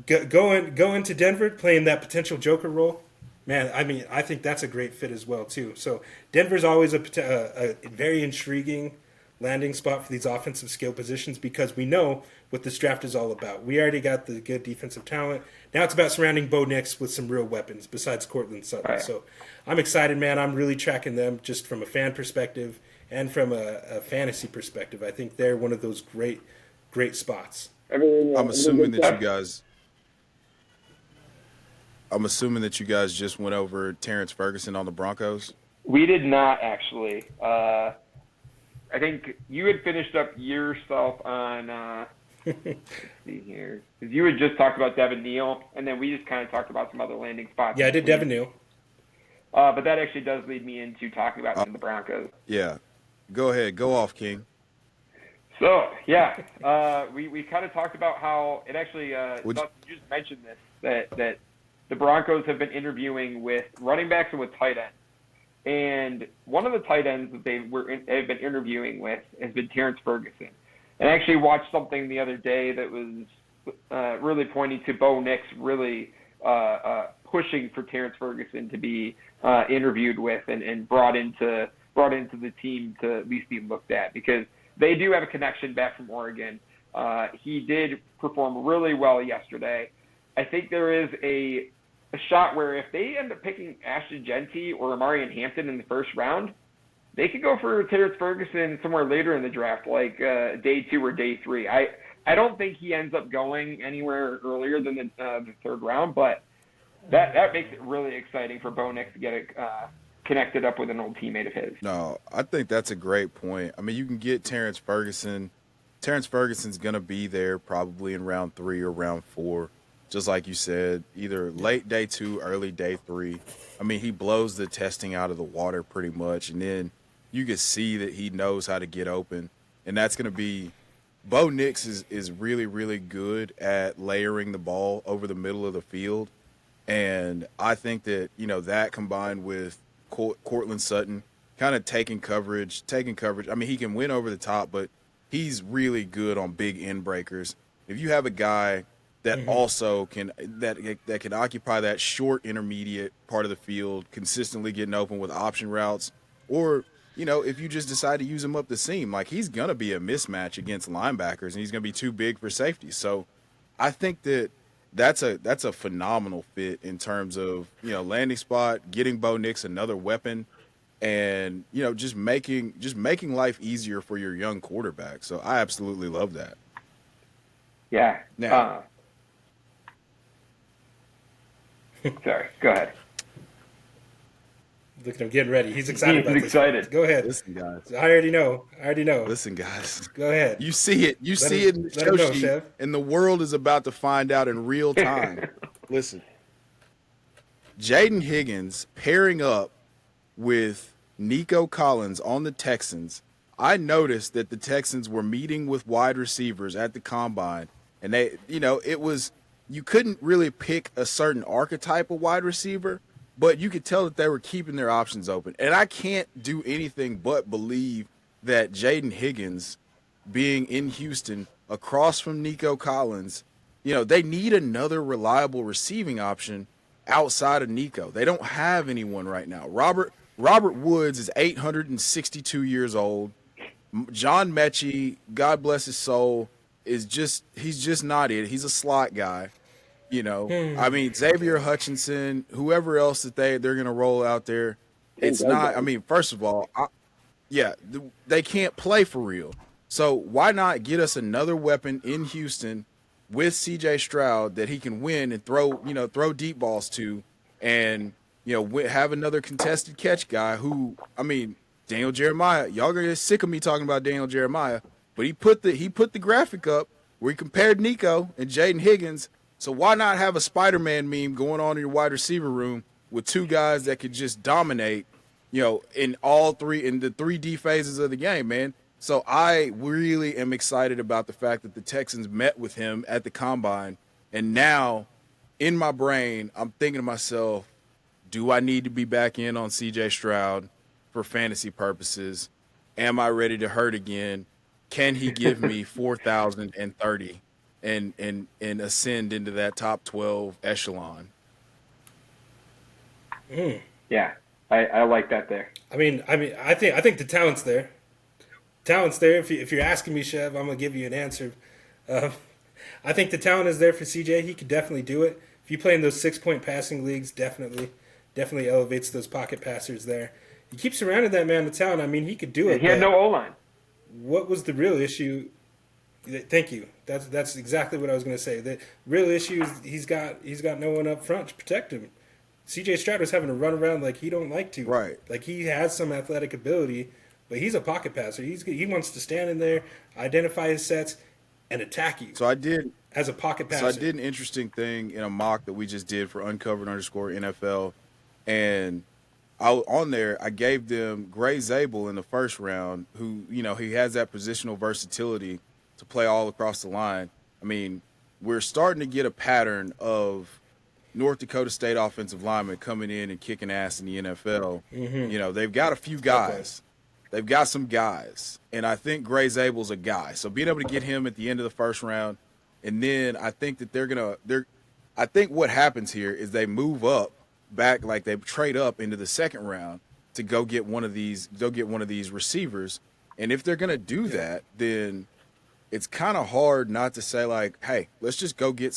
going to Denver, playing that potential Joker role, man, I mean, I think that's a great fit as well, too. So Denver's always a very intriguing landing spot for these offensive skill positions because we know what this draft is all about. We already got the good defensive talent. Now it's about surrounding Bo Nix with some real weapons besides Cortland Sutton. Right. So I'm excited, man. I'm really tracking them just from a fan perspective and from a fantasy perspective. I think they're one of those great spots. I'm assuming that you guys. I'm assuming that you guys just went over Terrence Ferguson on the Broncos. We did not actually. I think you had finished up yourself on. Let's see here, because you had just talked about Devin Neal, and then we just kind of talked about some other landing spots. Yeah, I did Devin Neal. But that actually does lead me into talking about the Broncos. Yeah, go ahead, go off, King. So yeah, we kind of talked about how it actually. You just mentioned this that the Broncos have been interviewing with running backs and with tight ends. And one of the tight ends that they've been interviewing with has been Terrence Ferguson. And I actually watched something the other day that was really pointing to Bo Nix really pushing for Terrence Ferguson to be interviewed with and brought into the team to at least be looked at, because they do have a connection back from Oregon. He did perform really well yesterday. I think there is a shot where if they end up picking Ashton Genty or Amarian Hampton in the first round, they could go for Terrence Ferguson somewhere later in the draft, like day 2 or day 3. I don't think he ends up going anywhere earlier than the third round, but that makes it really exciting for Bo Nix to get it connected up with an old teammate of his. No, I think that's a great point. I mean, you can get Terrence Ferguson. Terrence Ferguson's going to be there probably in round 3 or round 4. Just like you said, either late day 2, early day 3. I mean, he blows the testing out of the water pretty much, and then you can see that he knows how to get open. And that's going to be – Bo Nix is really, really good at layering the ball over the middle of the field. And I think that, that combined with Cortland Sutton kind of taking coverage. I mean, he can win over the top, but he's really good on big end breakers. If you have a guy – that also can occupy that short intermediate part of the field, consistently getting open with option routes, or if you just decide to use him up the seam, like he's gonna be a mismatch against linebackers, and he's gonna be too big for safety. So, I think that's a phenomenal fit in terms of landing spot, getting Bo Nix another weapon, and just making life easier for your young quarterback. So I absolutely love that. Yeah. Now. Sorry, go ahead. Look at him getting ready. He's excited about this. Excited. Go ahead. Listen, guys. I already know. Listen, guys. Go ahead. You see it. You see it in the show sheet, and the world is about to find out in real time. Listen. Jaden Higgins pairing up with Nico Collins on the Texans. I noticed that the Texans were meeting with wide receivers at the Combine, and they, it was – you couldn't really pick a certain archetype of wide receiver, but you could tell that they were keeping their options open. And I can't do anything but believe that Jaden Higgins being in Houston across from Nico Collins, they need another reliable receiving option outside of Nico. They don't have anyone right now. Robert Woods is 862 years old. John Mechie, God bless his soul, he's just not it. He's a slot guy. I mean, Xavier Hutchinson, whoever else that they're going to roll out there, it's not. I mean, first of all, they can't play for real. So why not get us another weapon in Houston with C.J. Stroud that he can win and throw deep balls to, and have another contested catch guy who, I mean, Daniel Jeremiah. Y'all gonna get sick of me talking about Daniel Jeremiah, but he put the graphic up where he compared Nico and Jaden Higgins. So why not have a Spider-Man meme going on in your wide receiver room with two guys that could just dominate, in the 3D phases of the game, man. So I really am excited about the fact that the Texans met with him at the Combine, and now in my brain, I'm thinking to myself, do I need to be back in on C.J. Stroud for fantasy purposes? Am I ready to hurt again? Can he give me 4,030 and ascend into that top 12 echelon? Yeah, I like that there. I think the talent's there. Talent's there. If you're asking me, Chev, I'm gonna give you an answer. I think the talent is there for CJ. He could definitely do it. If you play in those 6-point passing leagues, definitely elevates those pocket passers there. You keep surrounding that man with talent. I mean, he could do it. He had no O-line. What was the real issue? Thank you. That's exactly what I was going to say. The real issue is he's got no one up front to protect him. C.J. Stroud was having to run around like he don't like to. Right. Like he has some athletic ability, but he's a pocket passer. He wants to stand in there, identify his sets, and attack you. So I did as a pocket passer. So I did an interesting thing in a mock that we just did for Uncovered_NFL, and on there I gave them Gray Zabel in the first round, who he has that positional versatility to play all across the line. I mean, we're starting to get a pattern of North Dakota State offensive linemen coming in and kicking ass in the NFL. Mm-hmm. They've got a few guys. They've got some guys, and I think Gray Zabel's a guy. So being able to get him at the end of the first round, and then I think that I think what happens here is they move up back, like they trade up into the second round to go get one of these receivers. And if they're gonna do that, then it's kind of hard not to say like, hey, let's just go get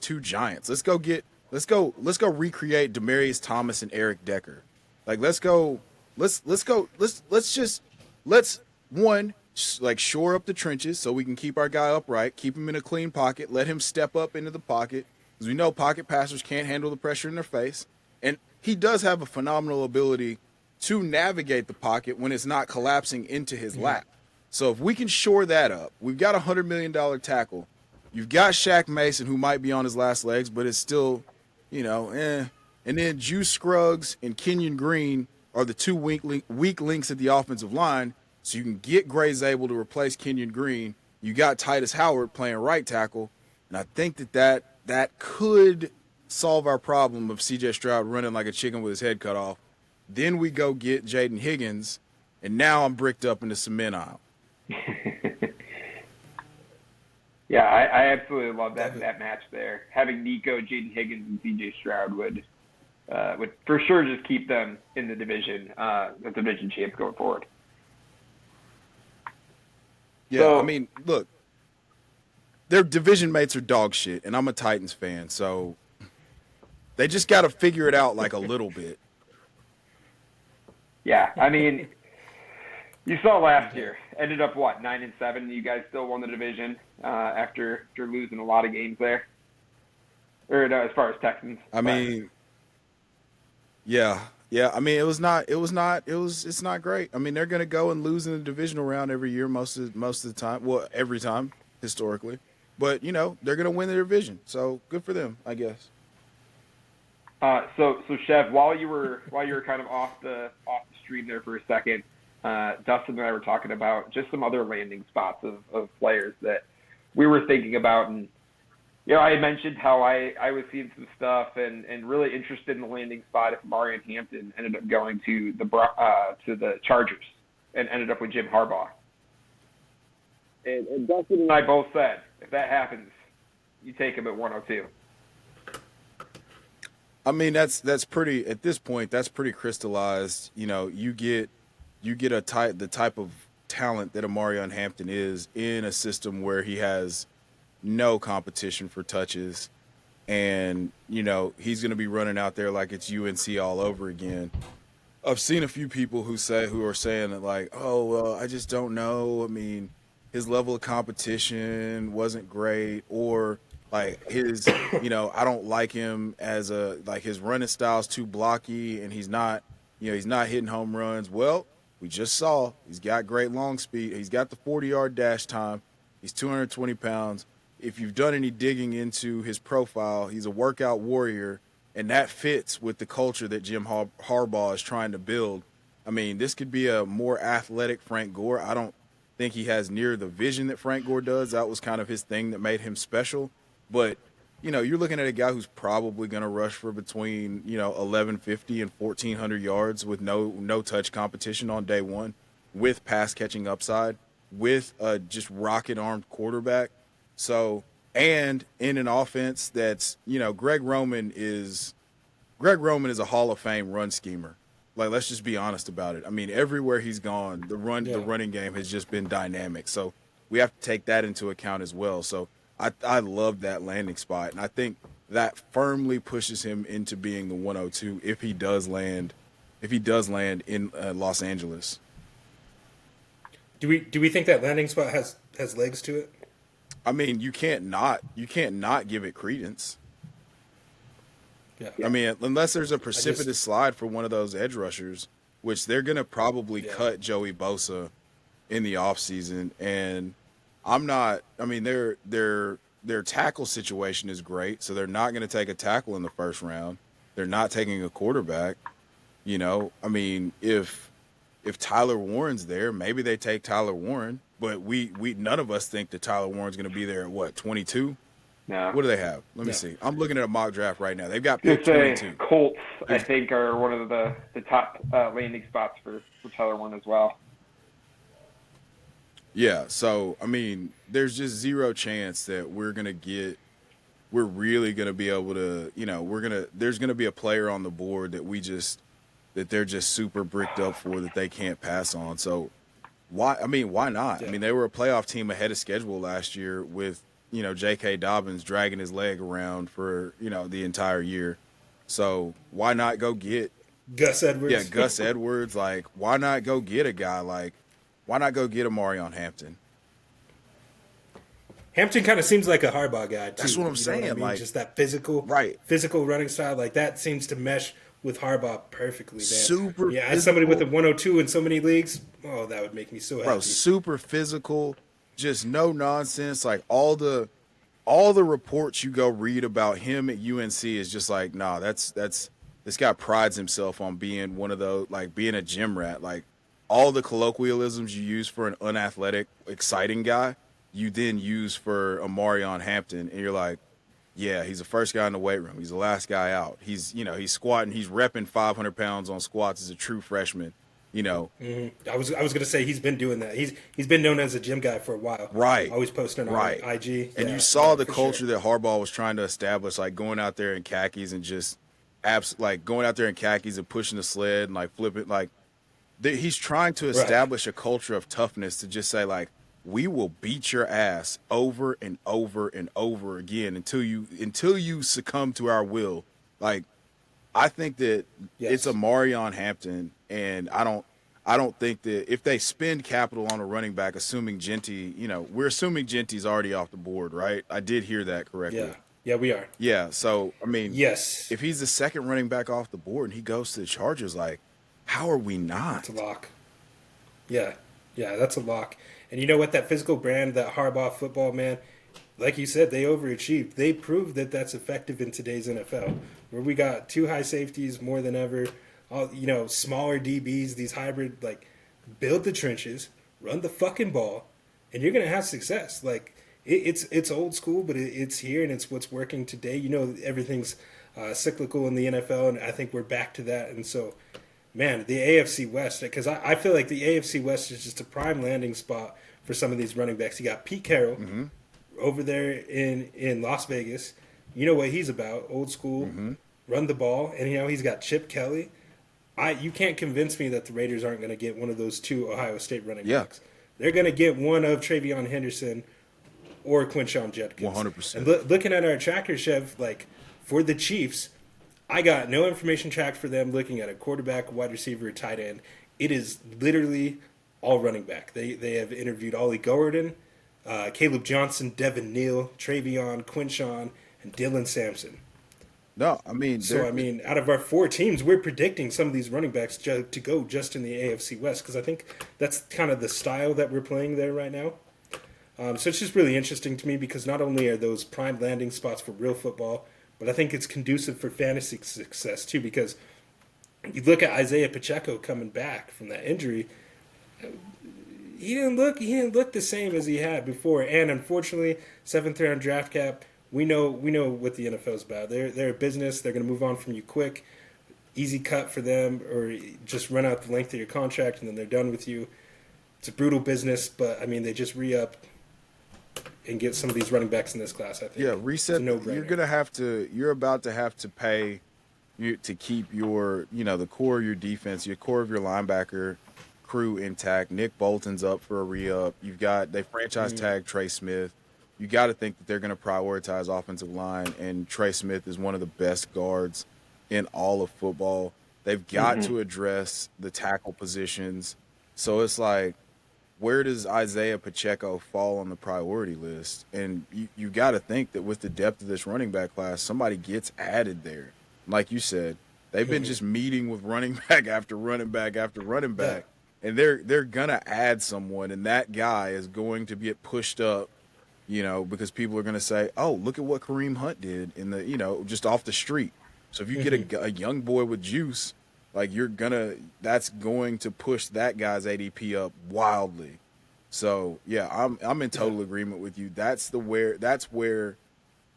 two giants. Let's go recreate Demaryius Thomas and Eric Decker. Like let's shore up the trenches so we can keep our guy upright, keep him in a clean pocket, let him step up into the pocket, because we know pocket passers can't handle the pressure in their face. And he does have a phenomenal ability to navigate the pocket when it's not collapsing into his lap. So if we can shore that up, we've got a $100 million tackle. You've got Shaq Mason, who might be on his last legs, but it's still, And then Juice Scruggs and Kenyon Green are the two weak links at the offensive line. So you can get Gray Zabel to replace Kenyon Green. You got Titus Howard playing right tackle. And I think that could solve our problem of C.J. Stroud running like a chicken with his head cut off. Then we go get Jaden Higgins, and now I'm bricked up in the cement aisle. Yeah, I absolutely love that match there. Having Nico, Jaden Higgins, and C.J. Stroud would for sure just keep them in the division, the division champs going forward. Yeah, so, I mean, look, their division mates are dog shit, and I'm a Titans fan, so they just got to figure it out like a little bit. Yeah, I mean, you saw last year. Ended up, 9-7? You guys still won the division after losing a lot of games there? Or no, as far as Texans. I mean, yeah. I mean, it's not great. I mean, they're going to go and lose in the divisional round every year most of the time. Well, every time historically. But, they're going to win the division. So, good for them, I guess. So Chev, while you were kind of off the stream there for a second, Dustin and I were talking about just some other landing spots of players that we were thinking about, and I had mentioned how I was seeing some stuff and really interested in the landing spot if Marion Hampton ended up going to the Chargers and ended up with Jim Harbaugh. And Dustin and I both said, if that happens, you take him at 102. I mean, that's pretty, at this point, that's pretty crystallized. You get the type of talent that Marion Hampton is in a system where he has no competition for touches, and he's going to be running out there like it's UNC all over again. I've seen a few people who are saying that, like, oh well, I just don't know. I mean, his level of competition wasn't great, or like his I don't like him as his running style's too blocky, and he's not hitting home runs. Well, we just saw he's got great long speed. He's got the 40-yard dash time. He's 220 pounds. If you've done any digging into his profile, he's a workout warrior, and that fits with the culture that Jim Harbaugh is trying to build. I mean, this could be a more athletic Frank Gore. I don't think he has near the vision that Frank Gore does. That was kind of his thing that made him special. But, you're looking at a guy who's probably going to rush for between, 1,150 and 1,400 yards with no touch competition on day one, with pass catching upside, with a just rocket armed quarterback. So, and in an offense that's, Greg Roman is a Hall of Fame run schemer. Like, let's just be honest about it. I mean, everywhere he's gone, the running game has just been dynamic. So we have to take that into account as well. So I love that landing spot, and I think that firmly pushes him into being the 102 if he does land in Los Angeles. Do we think that landing spot has legs to it? I mean, you can't not give it credence. Yeah. I mean, unless there's a precipitous slide for one of those edge rushers, which they're gonna probably cut Joey Bosa in the offseason. And I'm not. I mean, their tackle situation is great, so they're not gonna take a tackle in the first round. They're not taking a quarterback. You know, I mean, if Tyler Warren's there, maybe they take Tyler Warren. But we none of us think that Tyler Warren's going to be there at what, 22? No. What do they have? Let me see. I'm looking at a mock draft right now. They've got pick 22. Colts, I think, are one of the top landing spots for Tyler Warren as well. Yeah. So I mean, there's just zero chance that we're really going to be able to. You know, there's going to be a player on the board that they're just super bricked up for that they can't pass on. So why not? Yeah. I mean, they were a playoff team ahead of schedule last year with, you know, J.K. Dobbins dragging his leg around for, you know, the entire year. So why not go get Gus Edwards? Yeah, Gus Edwards. Like, why not go get a guy why not go get a Marion Hampton? Hampton kind of seems like a Harbaugh guy, too. That's what I'm saying. What I mean? Like, just that physical running style. Like, that seems to mesh with Harbaugh perfectly, man. Super Yeah, as somebody with a 102 in so many leagues, that would make me so happy. Bro, super physical, just no nonsense. Like, all the reports you go read about him at UNC is just like, nah, this guy prides himself on being one of those, like, being a gym rat. Like, all the colloquialisms you use for an unathletic, exciting guy, you then use for a Marion Hampton, and you're like, yeah, he's the first guy in the weight room. He's the last guy out. He's squatting. He's repping 500 pounds on squats as a true freshman. You know, I was gonna say he's been doing that. He's been known as a gym guy for a while. Right. Always posting on IG. And you saw the culture that Harbaugh was trying to establish, like going out there in khakis and just going out there in khakis and pushing the sled and like flipping. Like he's trying to establish a culture of toughness to just say, like, we will beat your ass over and over and over again until you succumb to our will. Like, I think that it's a Marion Hampton, and I don't think that if they spend capital on a running back, assuming Genty, you know, we're assuming Genty's already off the board, right? I did hear that correctly. Yeah, we are. Yeah, so I mean, yes, if he's the second running back off the board and he goes to the Chargers, like, how are we not? It's a lock. Yeah, that's a lock. And you know what? That physical brand, that Harbaugh football, man, like you said, they overachieved. They proved that that's effective in today's NFL, where we got two high safeties more than ever, smaller DBs, these hybrid, like, build the trenches, run the fucking ball, and you're going to have success. Like, it's old school, but it's here, and it's what's working today. You know, everything's cyclical in the NFL, and I think we're back to that. And so, man, the AFC West, because I feel like the AFC West is just a prime landing spot for some of these running backs. You got Pete Carroll over there in Las Vegas. You know what he's about, old school, run the ball. And, he's got Chip Kelly. You can't convince me that the Raiders aren't going to get one of those two Ohio State running backs. They're going to get one of Travion Henderson or Quinshon Judkins. 100%. And looking at our tracker, Chev, like, for the Chiefs, I got no information tracked for them looking at a quarterback, wide receiver, tight end. It is literally all running back. They have interviewed Ollie Gordon, Caleb Johnson, Devin Neal, Travion, Quinshon, and Dylan Sampson. No, I mean... out of our four teams, we're predicting some of these running backs to go just in the AFC West, because I think that's kind of the style that we're playing there right now. So it's just really interesting to me, because not only are those prime landing spots for real football, but I think it's conducive for fantasy success, too, because you look at Isaiah Pacheco coming back from that injury, he didn't look the same as he had before. And unfortunately, 7th round draft cap, we know what the NFL's about. They're a business. They're going to move on from you quick. Easy cut for them, or just run out the length of your contract and then they're done with you. It's a brutal business, but I mean, they just re-up and get some of these running backs in this class, I think. Yeah, reset. No-brainer. You're about to have to pay to keep your, the core of your defense, your core of your linebacker crew intact. Nick Bolton's up for a re-up. They franchise tag Trey Smith. You got to think that they're going to prioritize offensive line, and Trey Smith is one of the best guards in all of football. They've got to address the tackle positions. So it's like, where does Isaiah Pacheco fall on the priority list? And you got to think that with the depth of this running back class, somebody gets added there. Like you said, they've been just meeting with running back after running back after running back, and they're gonna add someone, and that guy is going to get pushed up, because people are gonna say, "Oh, look at what Kareem Hunt did in the, just off the street." So if you get a young boy with juice, like that's going to push that guy's ADP up wildly. So yeah, I'm in total agreement with you. That's where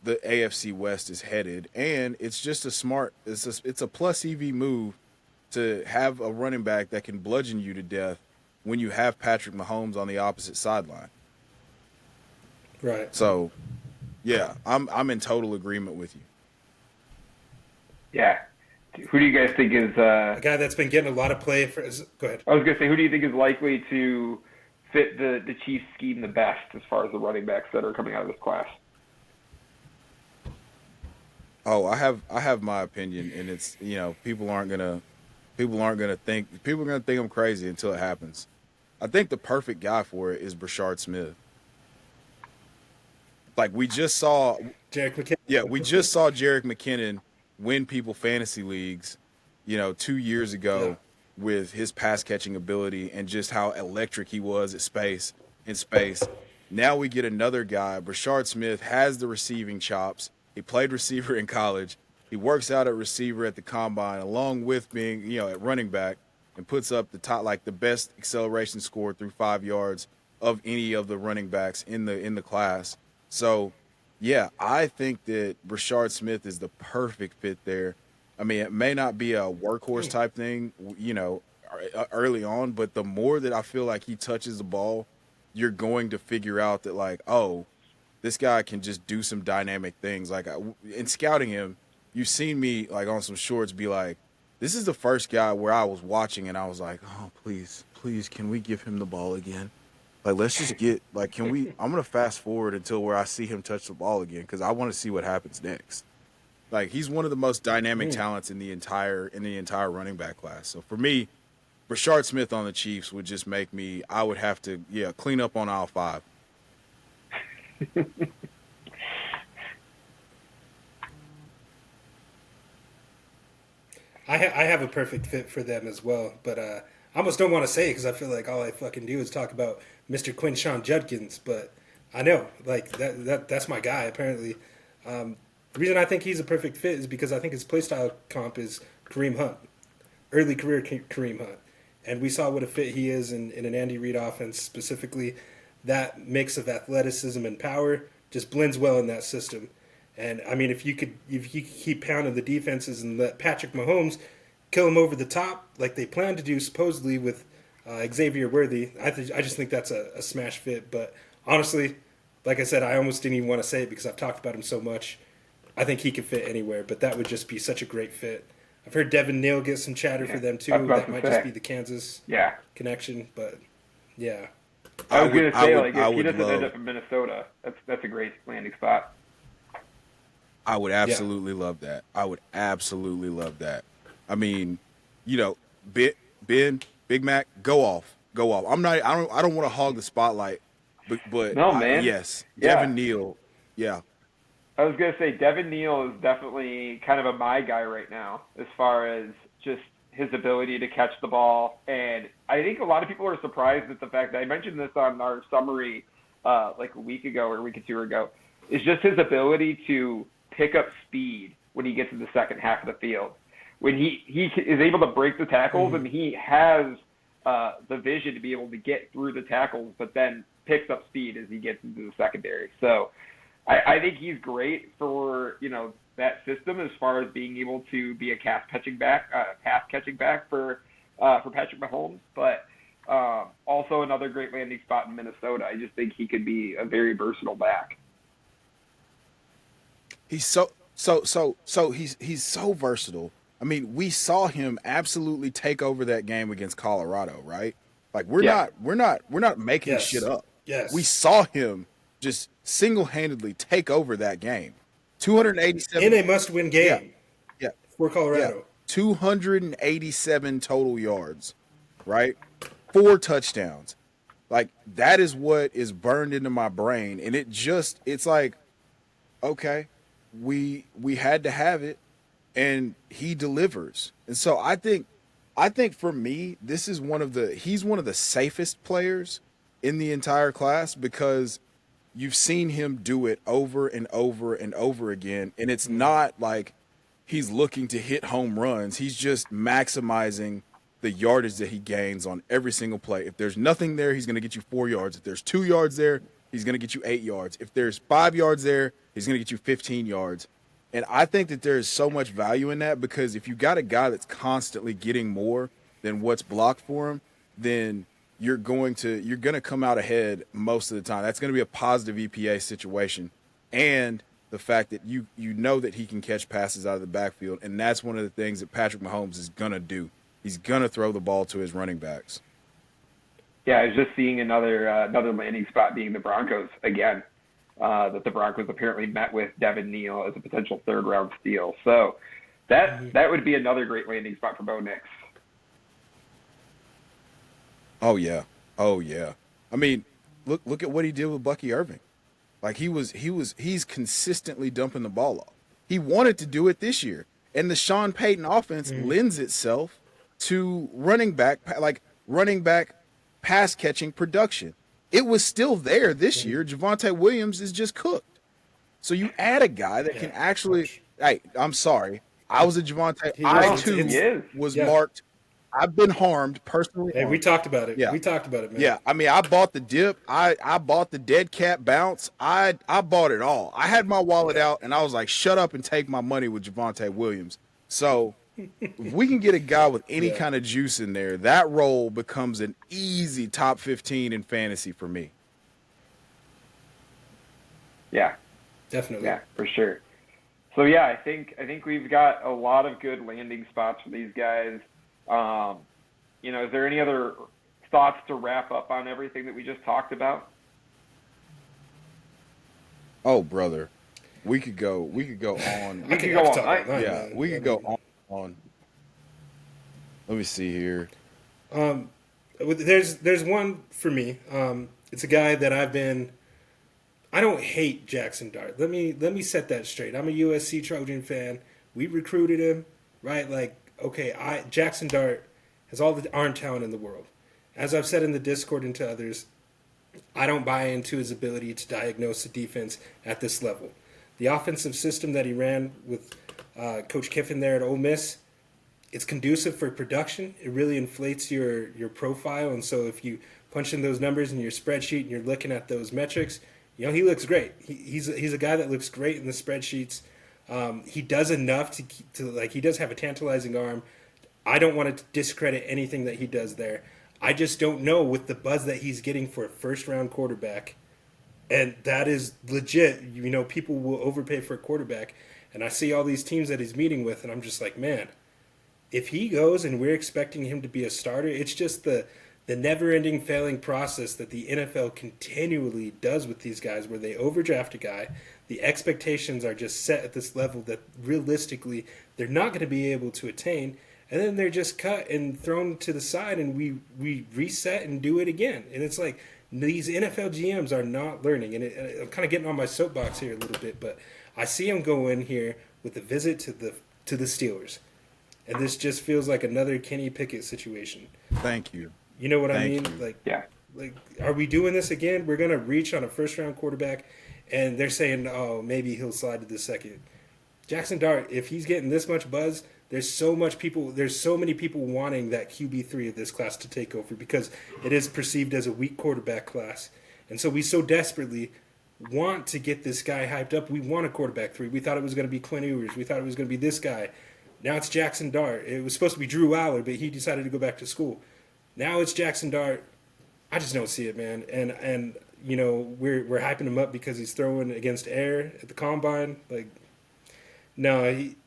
the AFC West is headed, and it's just it's a plus EV move to have a running back that can bludgeon you to death when you have Patrick Mahomes on the opposite sideline. Right. So yeah, I'm in total agreement with you. Yeah. Who do you guys think is a guy that's been getting a lot of play for? Go ahead. I was gonna say, who do you think is likely to fit the Chiefs scheme the best as far as the running backs that are coming out of this class? Oh, I have my opinion, and it's people are gonna think I'm crazy until it happens. I think the perfect guy for it is Brashard Smith. Like we just saw Jerick McKinnon. Yeah, we just saw Jerick McKinnon win people fantasy leagues, 2 years ago with his pass catching ability and just how electric he was in space. Now we get another guy. Brashard Smith has the receiving chops. He played receiver in college. He works out at receiver at the combine, along with being, at running back, and puts up the best acceleration score through 5 yards of any of the running backs in the class. So, yeah, I think that Brashard Smith is the perfect fit there. I mean, it may not be a workhorse type thing, early on, but the more that I feel like he touches the ball, you're going to figure out that, like, oh, this guy can just do some dynamic things. Like, in scouting him, you've seen me, like, on some shorts be like, this is the first guy where I was watching and I was like, oh, please, can we give him the ball again? Like, let's just get, like, I'm going to fast forward until where I see him touch the ball again because I want to see what happens next. Like, he's one of the most dynamic talents in the entire running back class. So, for me, Brashard Smith on the Chiefs would just make me, I would have to, clean up on aisle 5. I have a perfect fit for them as well, but I almost don't want to say it because I feel like all I fucking do is talk about Mr. Quinshawn Judkins, but I know, like, that's my guy, apparently. The reason I think he's a perfect fit is because I think his playstyle comp is Kareem Hunt, early career Kareem Hunt. And we saw what a fit he is in an Andy Reid offense, specifically that mix of athleticism and power just blends well in that system. And, I mean, if you keep pounding the defenses and let Patrick Mahomes kill him over the top like they plan to do supposedly with Xavier Worthy, I just think that's a smash fit. But honestly, like I said, I almost didn't even want to say it because I've talked about him so much. I think he could fit anywhere, but that would just be such a great fit. I've heard Devin Neal get some chatter for them too. That might just be the Kansas connection, but yeah. I was going to say, if he doesn't end up in Minnesota, that's a great landing spot. I would absolutely love that. I mean, Ben, Big Mac, go off. I don't want to hog the spotlight, but no, man. Yes, Devin Neal. Yeah. I was going to say Devin Neal is definitely kind of my guy right now as far as just his ability to catch the ball. And I think a lot of people are surprised at the fact that I mentioned this on our summary like a week ago or a week or two ago, is just his ability to pick up speed when he gets to the second half of the field. When he is able to break the tackles and he has the vision to be able to get through the tackles, but then picks up speed as he gets into the secondary. So I think he's great for, that system as far as being able to be a pass catching back for Patrick Mahomes, but also another great landing spot in Minnesota. I just think he could be a very versatile back. He's so he's so versatile. I mean, we saw him absolutely take over that game against Colorado, right? Like we're not making shit up. Yes. We saw him just single-handedly take over that game. 287 in a must-win game. Yeah. For Colorado. Yeah. 287 total yards, right? 4 touchdowns. Like that is what is burned into my brain, and it's like, okay, we had to have it, and he delivers. And so I think for me, he's one of the safest players in the entire class because you've seen him do it over and over and over again, and it's not like he's looking to hit home runs. He's just maximizing the yardage that he gains on every single play. If there's nothing there, he's going to get you 4 yards. If there's 2 yards there, he's going to get you 8 yards. If there's 5 yards there, he's going to get you 15 yards. And I think that there's so much value in that because if you got a guy that's constantly getting more than what's blocked for him, then you're going to come out ahead most of the time. That's going to be a positive EPA situation. And the fact that you know that he can catch passes out of the backfield, and that's one of the things that Patrick Mahomes is going to do. He's going to throw the ball to his running backs. Yeah, I was just seeing another landing spot being the Broncos again. That the Broncos apparently met with Devin Neal as a potential third-round steal. So that would be another great landing spot for Bo Nix. Oh yeah. I mean, look at what he did with Bucky Irving. Like he's consistently dumping the ball off. He wanted to do it this year, and the Sean Payton offense lends itself to running back pass catching production. It was still there this year. Javonte Williams is just cooked. So you add a guy that can actually. Hey, I'm sorry. I was a Javonte. I too was marked. I've been harmed personally. Hey, we talked about it. Yeah. We talked about it, man. Yeah, I mean, I bought the dip. I bought the dead cat bounce. I bought it all. I had my wallet out, and I was like, shut up and take my money with Javonte Williams. So if we can get a guy with any kind of juice in there, that role becomes an easy top 15 in fantasy for me. Yeah. Definitely. Yeah, for sure. So, yeah, I think we've got a lot of good landing spots for these guys. Is there any other thoughts to wrap up on everything that we just talked about? Oh, brother, we could go on. We could go on. Yeah, we could go on. Let me see here. There's one for me. It's a guy that I don't hate Jackson Dart. Let me set that straight. I'm a USC Trojan fan. We recruited him, right? Like, okay, Jackson Dart has all the arm talent in the world. As I've said in the Discord and to others, I don't buy into his ability to diagnose the defense at this level. The offensive system that he ran with Coach Kiffin there at Ole Miss, it's conducive for production. It really inflates your profile. And so if you punch in those numbers in your spreadsheet and you're looking at those metrics, he looks great. He's a guy that looks great in the spreadsheets. He does enough to he does have a tantalizing arm. I don't want to discredit anything that he does there. I just don't know with the buzz that he's getting for a first-round quarterback, and that is legit. People will overpay for a quarterback, and I see all these teams that he's meeting with, and I'm just like, man, if he goes and we're expecting him to be a starter, it's just the never-ending failing process that the NFL continually does with these guys where they overdraft a guy. The expectations are just set at this level that realistically they're not going to be able to attain, and then they're just cut and thrown to the side, and we reset and do it again. And it's like these NFL GMs are not learning, and I'm kind of getting on my soapbox here a little bit, but I see him go in here with a visit to the Steelers, and this just feels like another Kenny Pickett situation. Thank you. You know what I mean? You. Like, are we doing this again? We're gonna reach on a first-round quarterback, and they're saying, oh, maybe he'll slide to the second. Jackson Dart, if he's getting this much buzz, there's so many people wanting that QB3 of this class to take over because it is perceived as a weak quarterback class. And so we so desperately want to get this guy hyped up. We want a quarterback 3. We thought it was going to be Quinn Ewers. We thought it was going to be this guy. Now it's Jackson Dart. It was supposed to be Drew Aller, but he decided to go back to school. Now it's Jackson Dart. I just don't see it, man. And we're hyping him up because he's throwing against air at the combine. Like, no,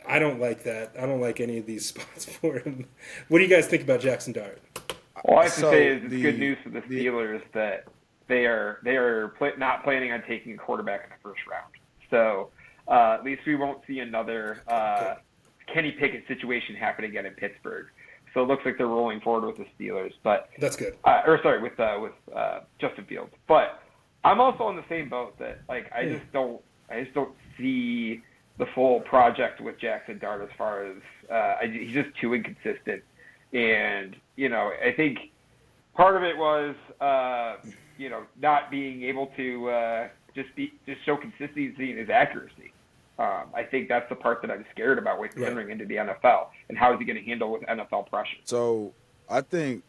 I don't like that. I don't like any of these spots for him. What do you guys think about Jackson Dart? All I have to say is it's good news for the Steelers that they are not planning on taking a quarterback in the first round. So at least we won't see another Kenny Pickett situation happen again in Pittsburgh. So it looks like they're rolling forward with the Steelers. But that's good. With Justin Fields. But I'm also on the same boat that like I just don't see the full project with Jackson Dart as far as he's just too inconsistent. And I think part of it was not being able to just show consistency in his accuracy. I think that's the part that I'm scared about with entering into the NFL, and how is he going to handle with NFL pressure. So I think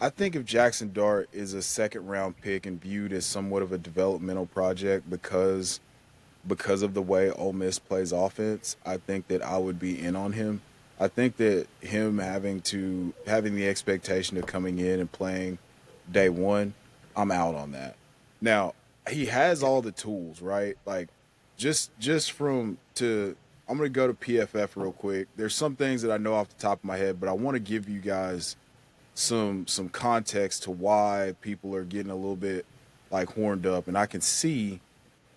if Jackson Dart is a second-round pick and viewed as somewhat of a developmental project because of the way Ole Miss plays offense, I think that I would be in on him. I think that him having the expectation of coming in and playing day one, I'm out on that. Now, he has all the tools, right? Like, I'm going to go to PFF real quick. There's some things that I know off the top of my head, but I want to give you guys some context to why people are getting a little bit like horned up. And I can see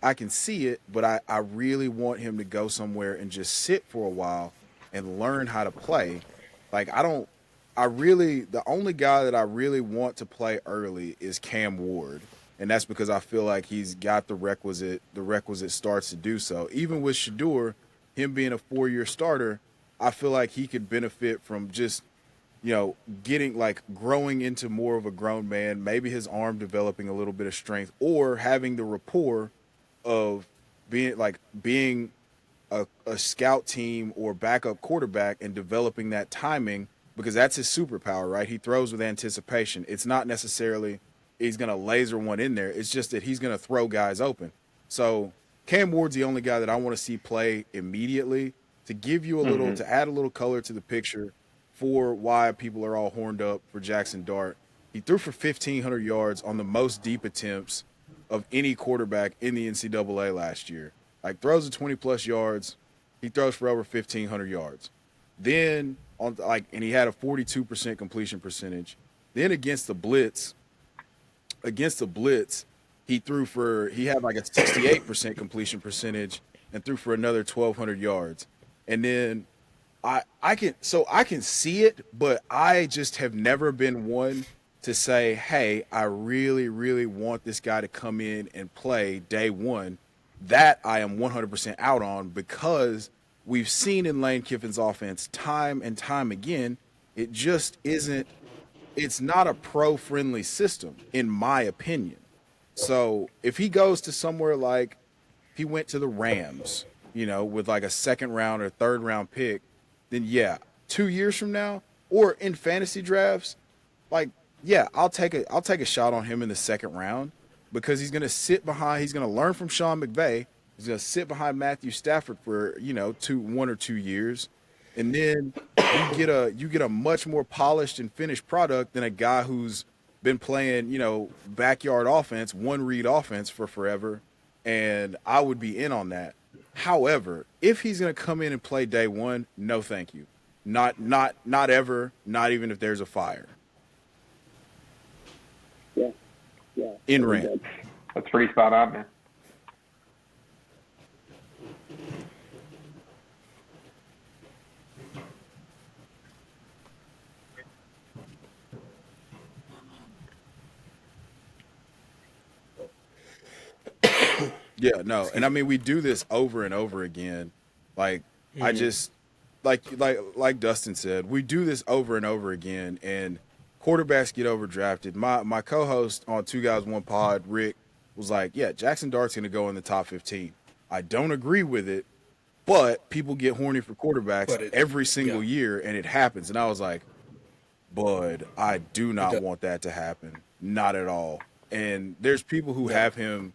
it, but I really want him to go somewhere and just sit for a while and learn how to play. Like, the only guy that I really want to play early is Cam Ward. And that's because I feel like he's got the requisite starts to do so. Even with Shedeur, him being a 4-year starter, I feel like he could benefit from just, growing into more of a grown man, maybe his arm developing a little bit of strength, or having the rapport of being a scout team or backup quarterback and developing that timing, because that's his superpower, right? He throws with anticipation. It's not necessarily he's going to laser one in there. It's just that he's going to throw guys open. So Cam Ward's the only guy that I want to see play immediately to give you to add a little color to the picture for why people are all horned up for Jackson Dart. He threw for 1,500 yards on the most deep attempts of any quarterback in the NCAA last year. Like, throws to 20-plus yards. He throws for over 1,500 yards. Then, and he had a 42% completion percentage. Then against the blitz, he had like a 68% completion percentage and threw for another 1,200 yards. And then I can see it, but I just have never been one to say, hey, I really, really want this guy to come in and play day one. That I am 100% out on, because we've seen in Lane Kiffin's offense time and time again, it just isn't. It's not a pro-friendly system, in my opinion. So if he goes to somewhere like he went to the Rams, with like a second-round or third-round pick, then 2 years from now, or in fantasy drafts, I'll take a shot on him in the second round, because he's going to sit behind. He's going to learn from Sean McVay. He's going to sit behind Matthew Stafford for 1 or 2 years, and then you get a much more polished and finished product than a guy who's been playing backyard offense, one read offense for forever. And I would be in on that. However, if he's going to come in and play day one, no, thank you. Not ever. Not even if there's a fire. Yeah. In rant. That's pretty spot on, man. Yeah, no. And I mean, we do this over and over again. Like, I just, like Dustin said, we do this over and over again, and quarterbacks get overdrafted. My co-host on Two Guys One Pod, Rick, was like, yeah, Jackson Dart's going to go in the top 15. I don't agree with it, but people get horny for quarterbacks every single year, and it happens. And I was like, bud, I do not want that to happen. Not at all. And there's people who have him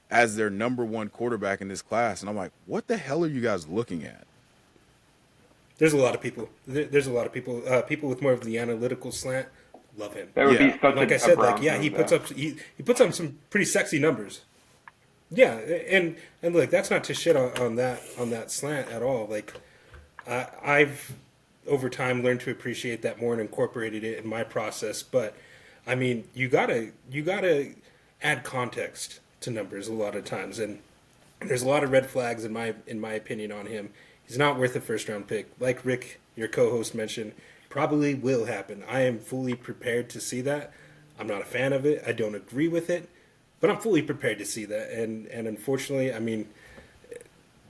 as their number one quarterback in this class, and I'm like, what the hell are you guys looking at? There's a lot of people. There's a lot of people. People with more of the analytical slant love him. That would be such like I said, he puts up some pretty sexy numbers. Yeah, and look, that's not to shit on that slant at all. Like, I've over time learned to appreciate that more and incorporated it in my process. But I mean, you gotta add context to numbers a lot of times, and there's a lot of red flags in my opinion on him. He's not worth a first round pick. Like Rick your co-host mentioned, probably will happen. I am fully prepared to see that. I'm not a fan of it. I don't agree with it, but I'm fully prepared to see that. And unfortunately, I mean,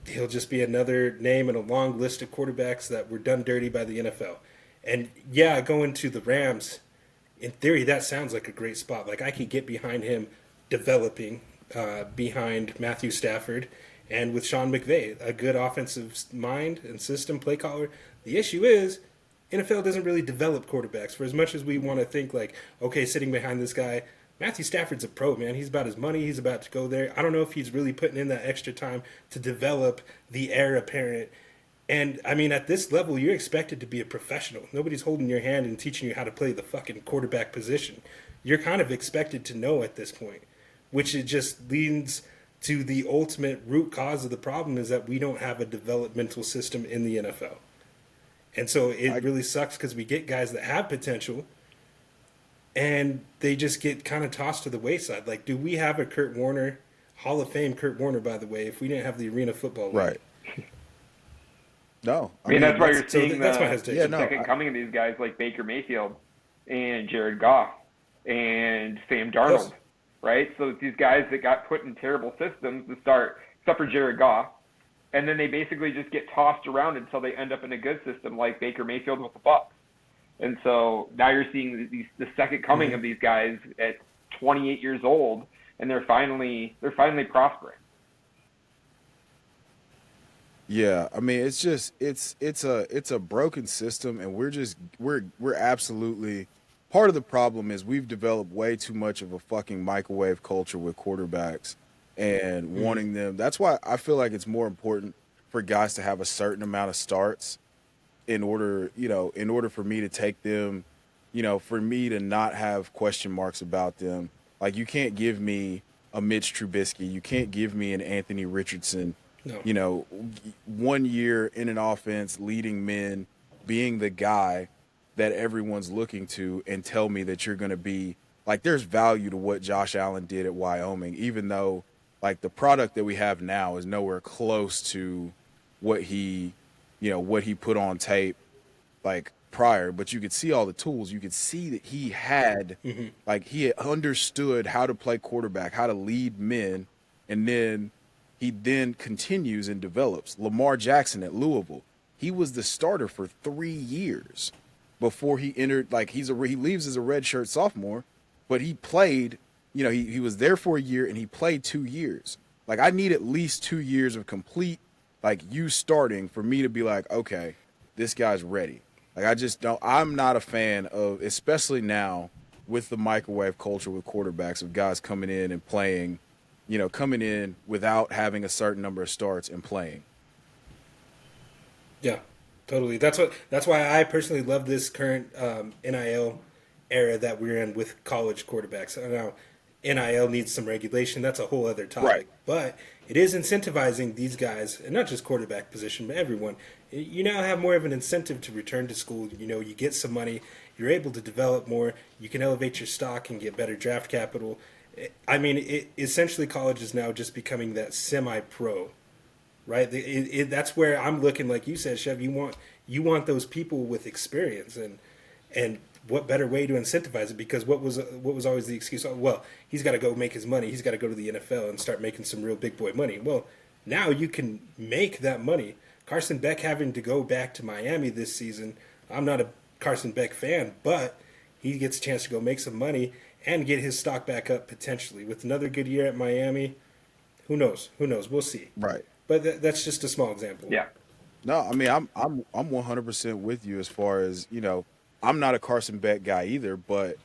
he'll just be another name in a long list of quarterbacks that were done dirty by the NFL. And yeah, going to the Rams, in theory, that sounds like a great spot. Like, I could get behind him developing behind Matthew Stafford and with Sean McVay, a good offensive mind and system play caller. The issue is, NFL doesn't really develop quarterbacks. For as much as we want to think like, okay, sitting behind this guy, Matthew Stafford's a pro, man. He's about his money. He's about to go there. I don't know if he's really putting in that extra time to develop the heir apparent. And, I mean, at this level, you're expected to be a professional. Nobody's holding your hand and teaching you how to play the fucking quarterback position. You're kind of expected to know at this point, which it just leads to the ultimate root cause of the problem is that we don't have a developmental system in the NFL. And so it really sucks because we get guys that have potential and they just get kind of tossed to the wayside. Like, do we have a Kurt Warner, Hall of Fame Kurt Warner, by the way, if we didn't have the Arena Football League? Right. No. I mean, that's why you're seeing that's my hesitation. the second coming of these guys like Baker Mayfield and Jared Goff and Sam Darnold, Yes. right? So these guys that got put in terrible systems to start, except for Jared Goff, and then they basically just get tossed around until they end up in a good system like Baker Mayfield with the Bucs. And so now you're seeing the second coming of these guys at 28 years old, and they're finally prospering. Yeah, I mean, it's just it's a broken system, and we're absolutely part of the problem is we've developed way too much of a fucking microwave culture with quarterbacks and wanting them. That's why I feel like it's more important for guys to have a certain amount of starts in order for me to take them, for me to not have question marks about them. Like, you can't give me a Mitch Trubisky, you can't give me an Anthony Richardson. No. 1 year in an offense, leading men, being the guy that everyone's looking to, and tell me that you're going to be like, there's value to what Josh Allen did at Wyoming, even though like the product that we have now is nowhere close to what he put on tape like prior, but you could see all the tools. You could see that he had he had understood how to play quarterback, how to lead men, and then he continues and develops. Lamar Jackson at Louisville, he was the starter for 3 years before he entered. Like, he leaves as a redshirt sophomore, but he played. He was there for a year and he played 2 years. Like, I need at least 2 years of complete, like, you starting for me to be like, okay, this guy's ready. Like, I just don't. I'm not a fan of, especially now with the microwave culture with quarterbacks, of guys coming in and playing. Coming in without having a certain number of starts and playing. Yeah, totally. That's why I personally love this current NIL era that we're in with college quarterbacks. Now, NIL needs some regulation. That's a whole other topic. Right. But it is incentivizing these guys, and not just quarterback position, but everyone. You now have more of an incentive to return to school. You get some money. You're able to develop more. You can elevate your stock and get better draft capital. I mean, essentially college is now just becoming that semi-pro, right? That's where I'm looking, like you said, Chev. You want those people with experience, and what better way to incentivize it? Because what was always the excuse? Oh, well, he's got to go make his money. He's got to go to the NFL and start making some real big boy money. Well, now you can make that money. Carson Beck having to go back to Miami this season. I'm not a Carson Beck fan, but he gets a chance to go make some money and get his stock back up potentially with another good year at Miami. Who knows? We'll see. Right. But that's just a small example. Yeah. No, I mean, I'm 100% with you as far as, I'm not a Carson Beck guy either, but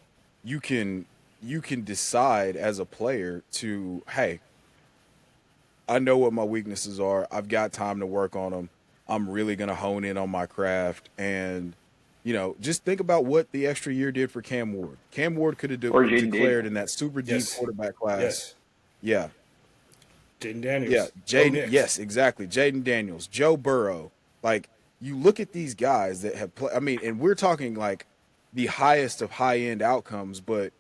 you can decide as a player to, hey, I know what my weaknesses are. I've got time to work on them. I'm really going to hone in on my craft. And, just think about what the extra year did for Cam Ward. Cam Ward could have declared in that super deep quarterback class. Yes. Yeah. Jaden Daniels. Yeah. Jaden. Yes, exactly. Jaden Daniels, Joe Burrow. Like, you look at these guys that have played. I mean, and we're talking like the highest of high-end outcomes, but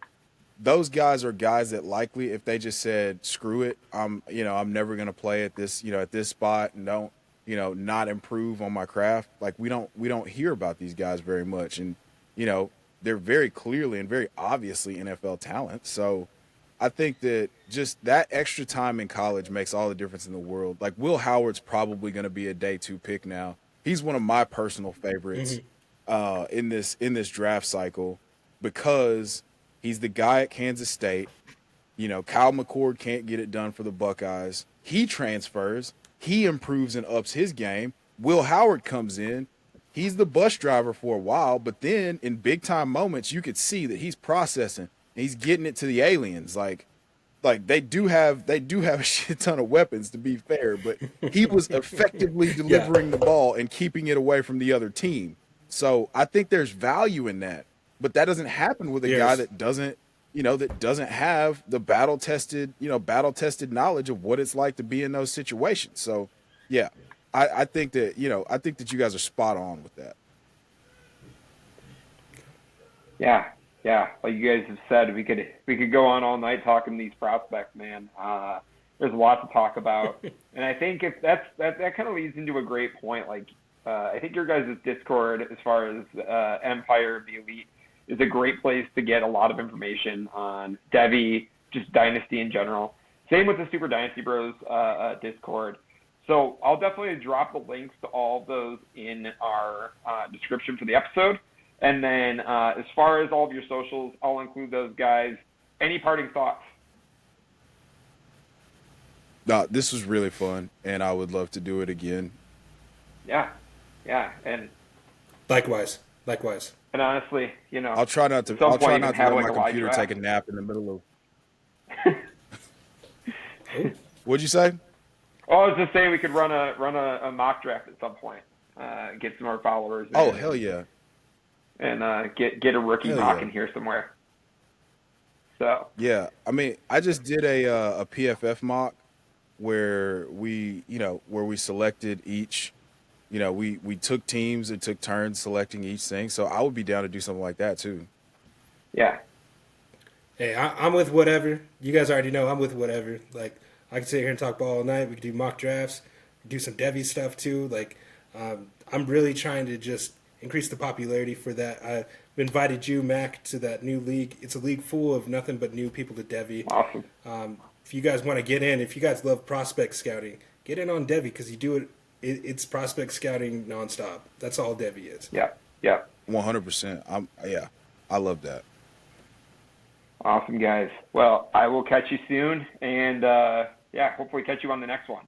those guys are guys that likely, if they just said, screw it, I'm never going to play at this, at this spot, and not improve on my craft. Like we don't hear about these guys very much, and they're very clearly and very obviously NFL talent. So I think that just that extra time in college makes all the difference in the world. Like Will Howard's probably going to be a day 2 pick now. He's one of my personal favorites in this draft cycle because he's the guy at Kansas State. Kyle McCord can't get it done for the Buckeyes. He transfers. He improves and ups his game. Will Howard comes in. He's the bus driver for a while, but then in big time moments, you could see that he's processing. He's getting it to the aliens. Like they do have a shit ton of weapons, to be fair, but he was effectively delivering the ball and keeping it away from the other team. So I think there's value in that, but that doesn't happen with a guy that doesn't have the battle tested knowledge of what it's like to be in those situations. So yeah, I think that you guys are spot on with that. Yeah. Like you guys have said, we could go on all night talking these prospects, man. There's a lot to talk about, and I think if that kind of leads into a great point. Like I think your guys' Discord, as far as Empire the Elite, is a great place to get a lot of information on Devy, just Dynasty in general. Same with the Super Dynasty Bros Discord. So I'll definitely drop the links to all of those in our description for the episode. And then as far as all of your socials, I'll include those guys. Any parting thoughts? No, this was really fun, and I would love to do it again. Yeah, and likewise. And honestly, I'll try not to let my computer take a nap in the middle of. What'd you say? Oh, I was just saying we could run a mock draft at some point. Get some more followers. Oh, hell yeah. And get a rookie mock in here somewhere. So yeah, I mean, I just did a PFF mock where we selected each. We took teams and took turns selecting each thing. So I would be down to do something like that too. Yeah. Hey, I'm with whatever. You guys already know I'm with whatever. Like I can sit here and talk ball all night. We can do mock drafts, do some Devy stuff too. Like I'm really trying to just increase the popularity for that. I've invited you, Mac, to that new league. It's a league full of nothing but new people to Devy. Awesome. If you guys want to get in, if you guys love prospect scouting, get in on Devy because you do it. It's prospect scouting nonstop. That's all Devy is. Yeah. 100%. I love that. Awesome, guys. Well, I will catch you soon, and hopefully catch you on the next one.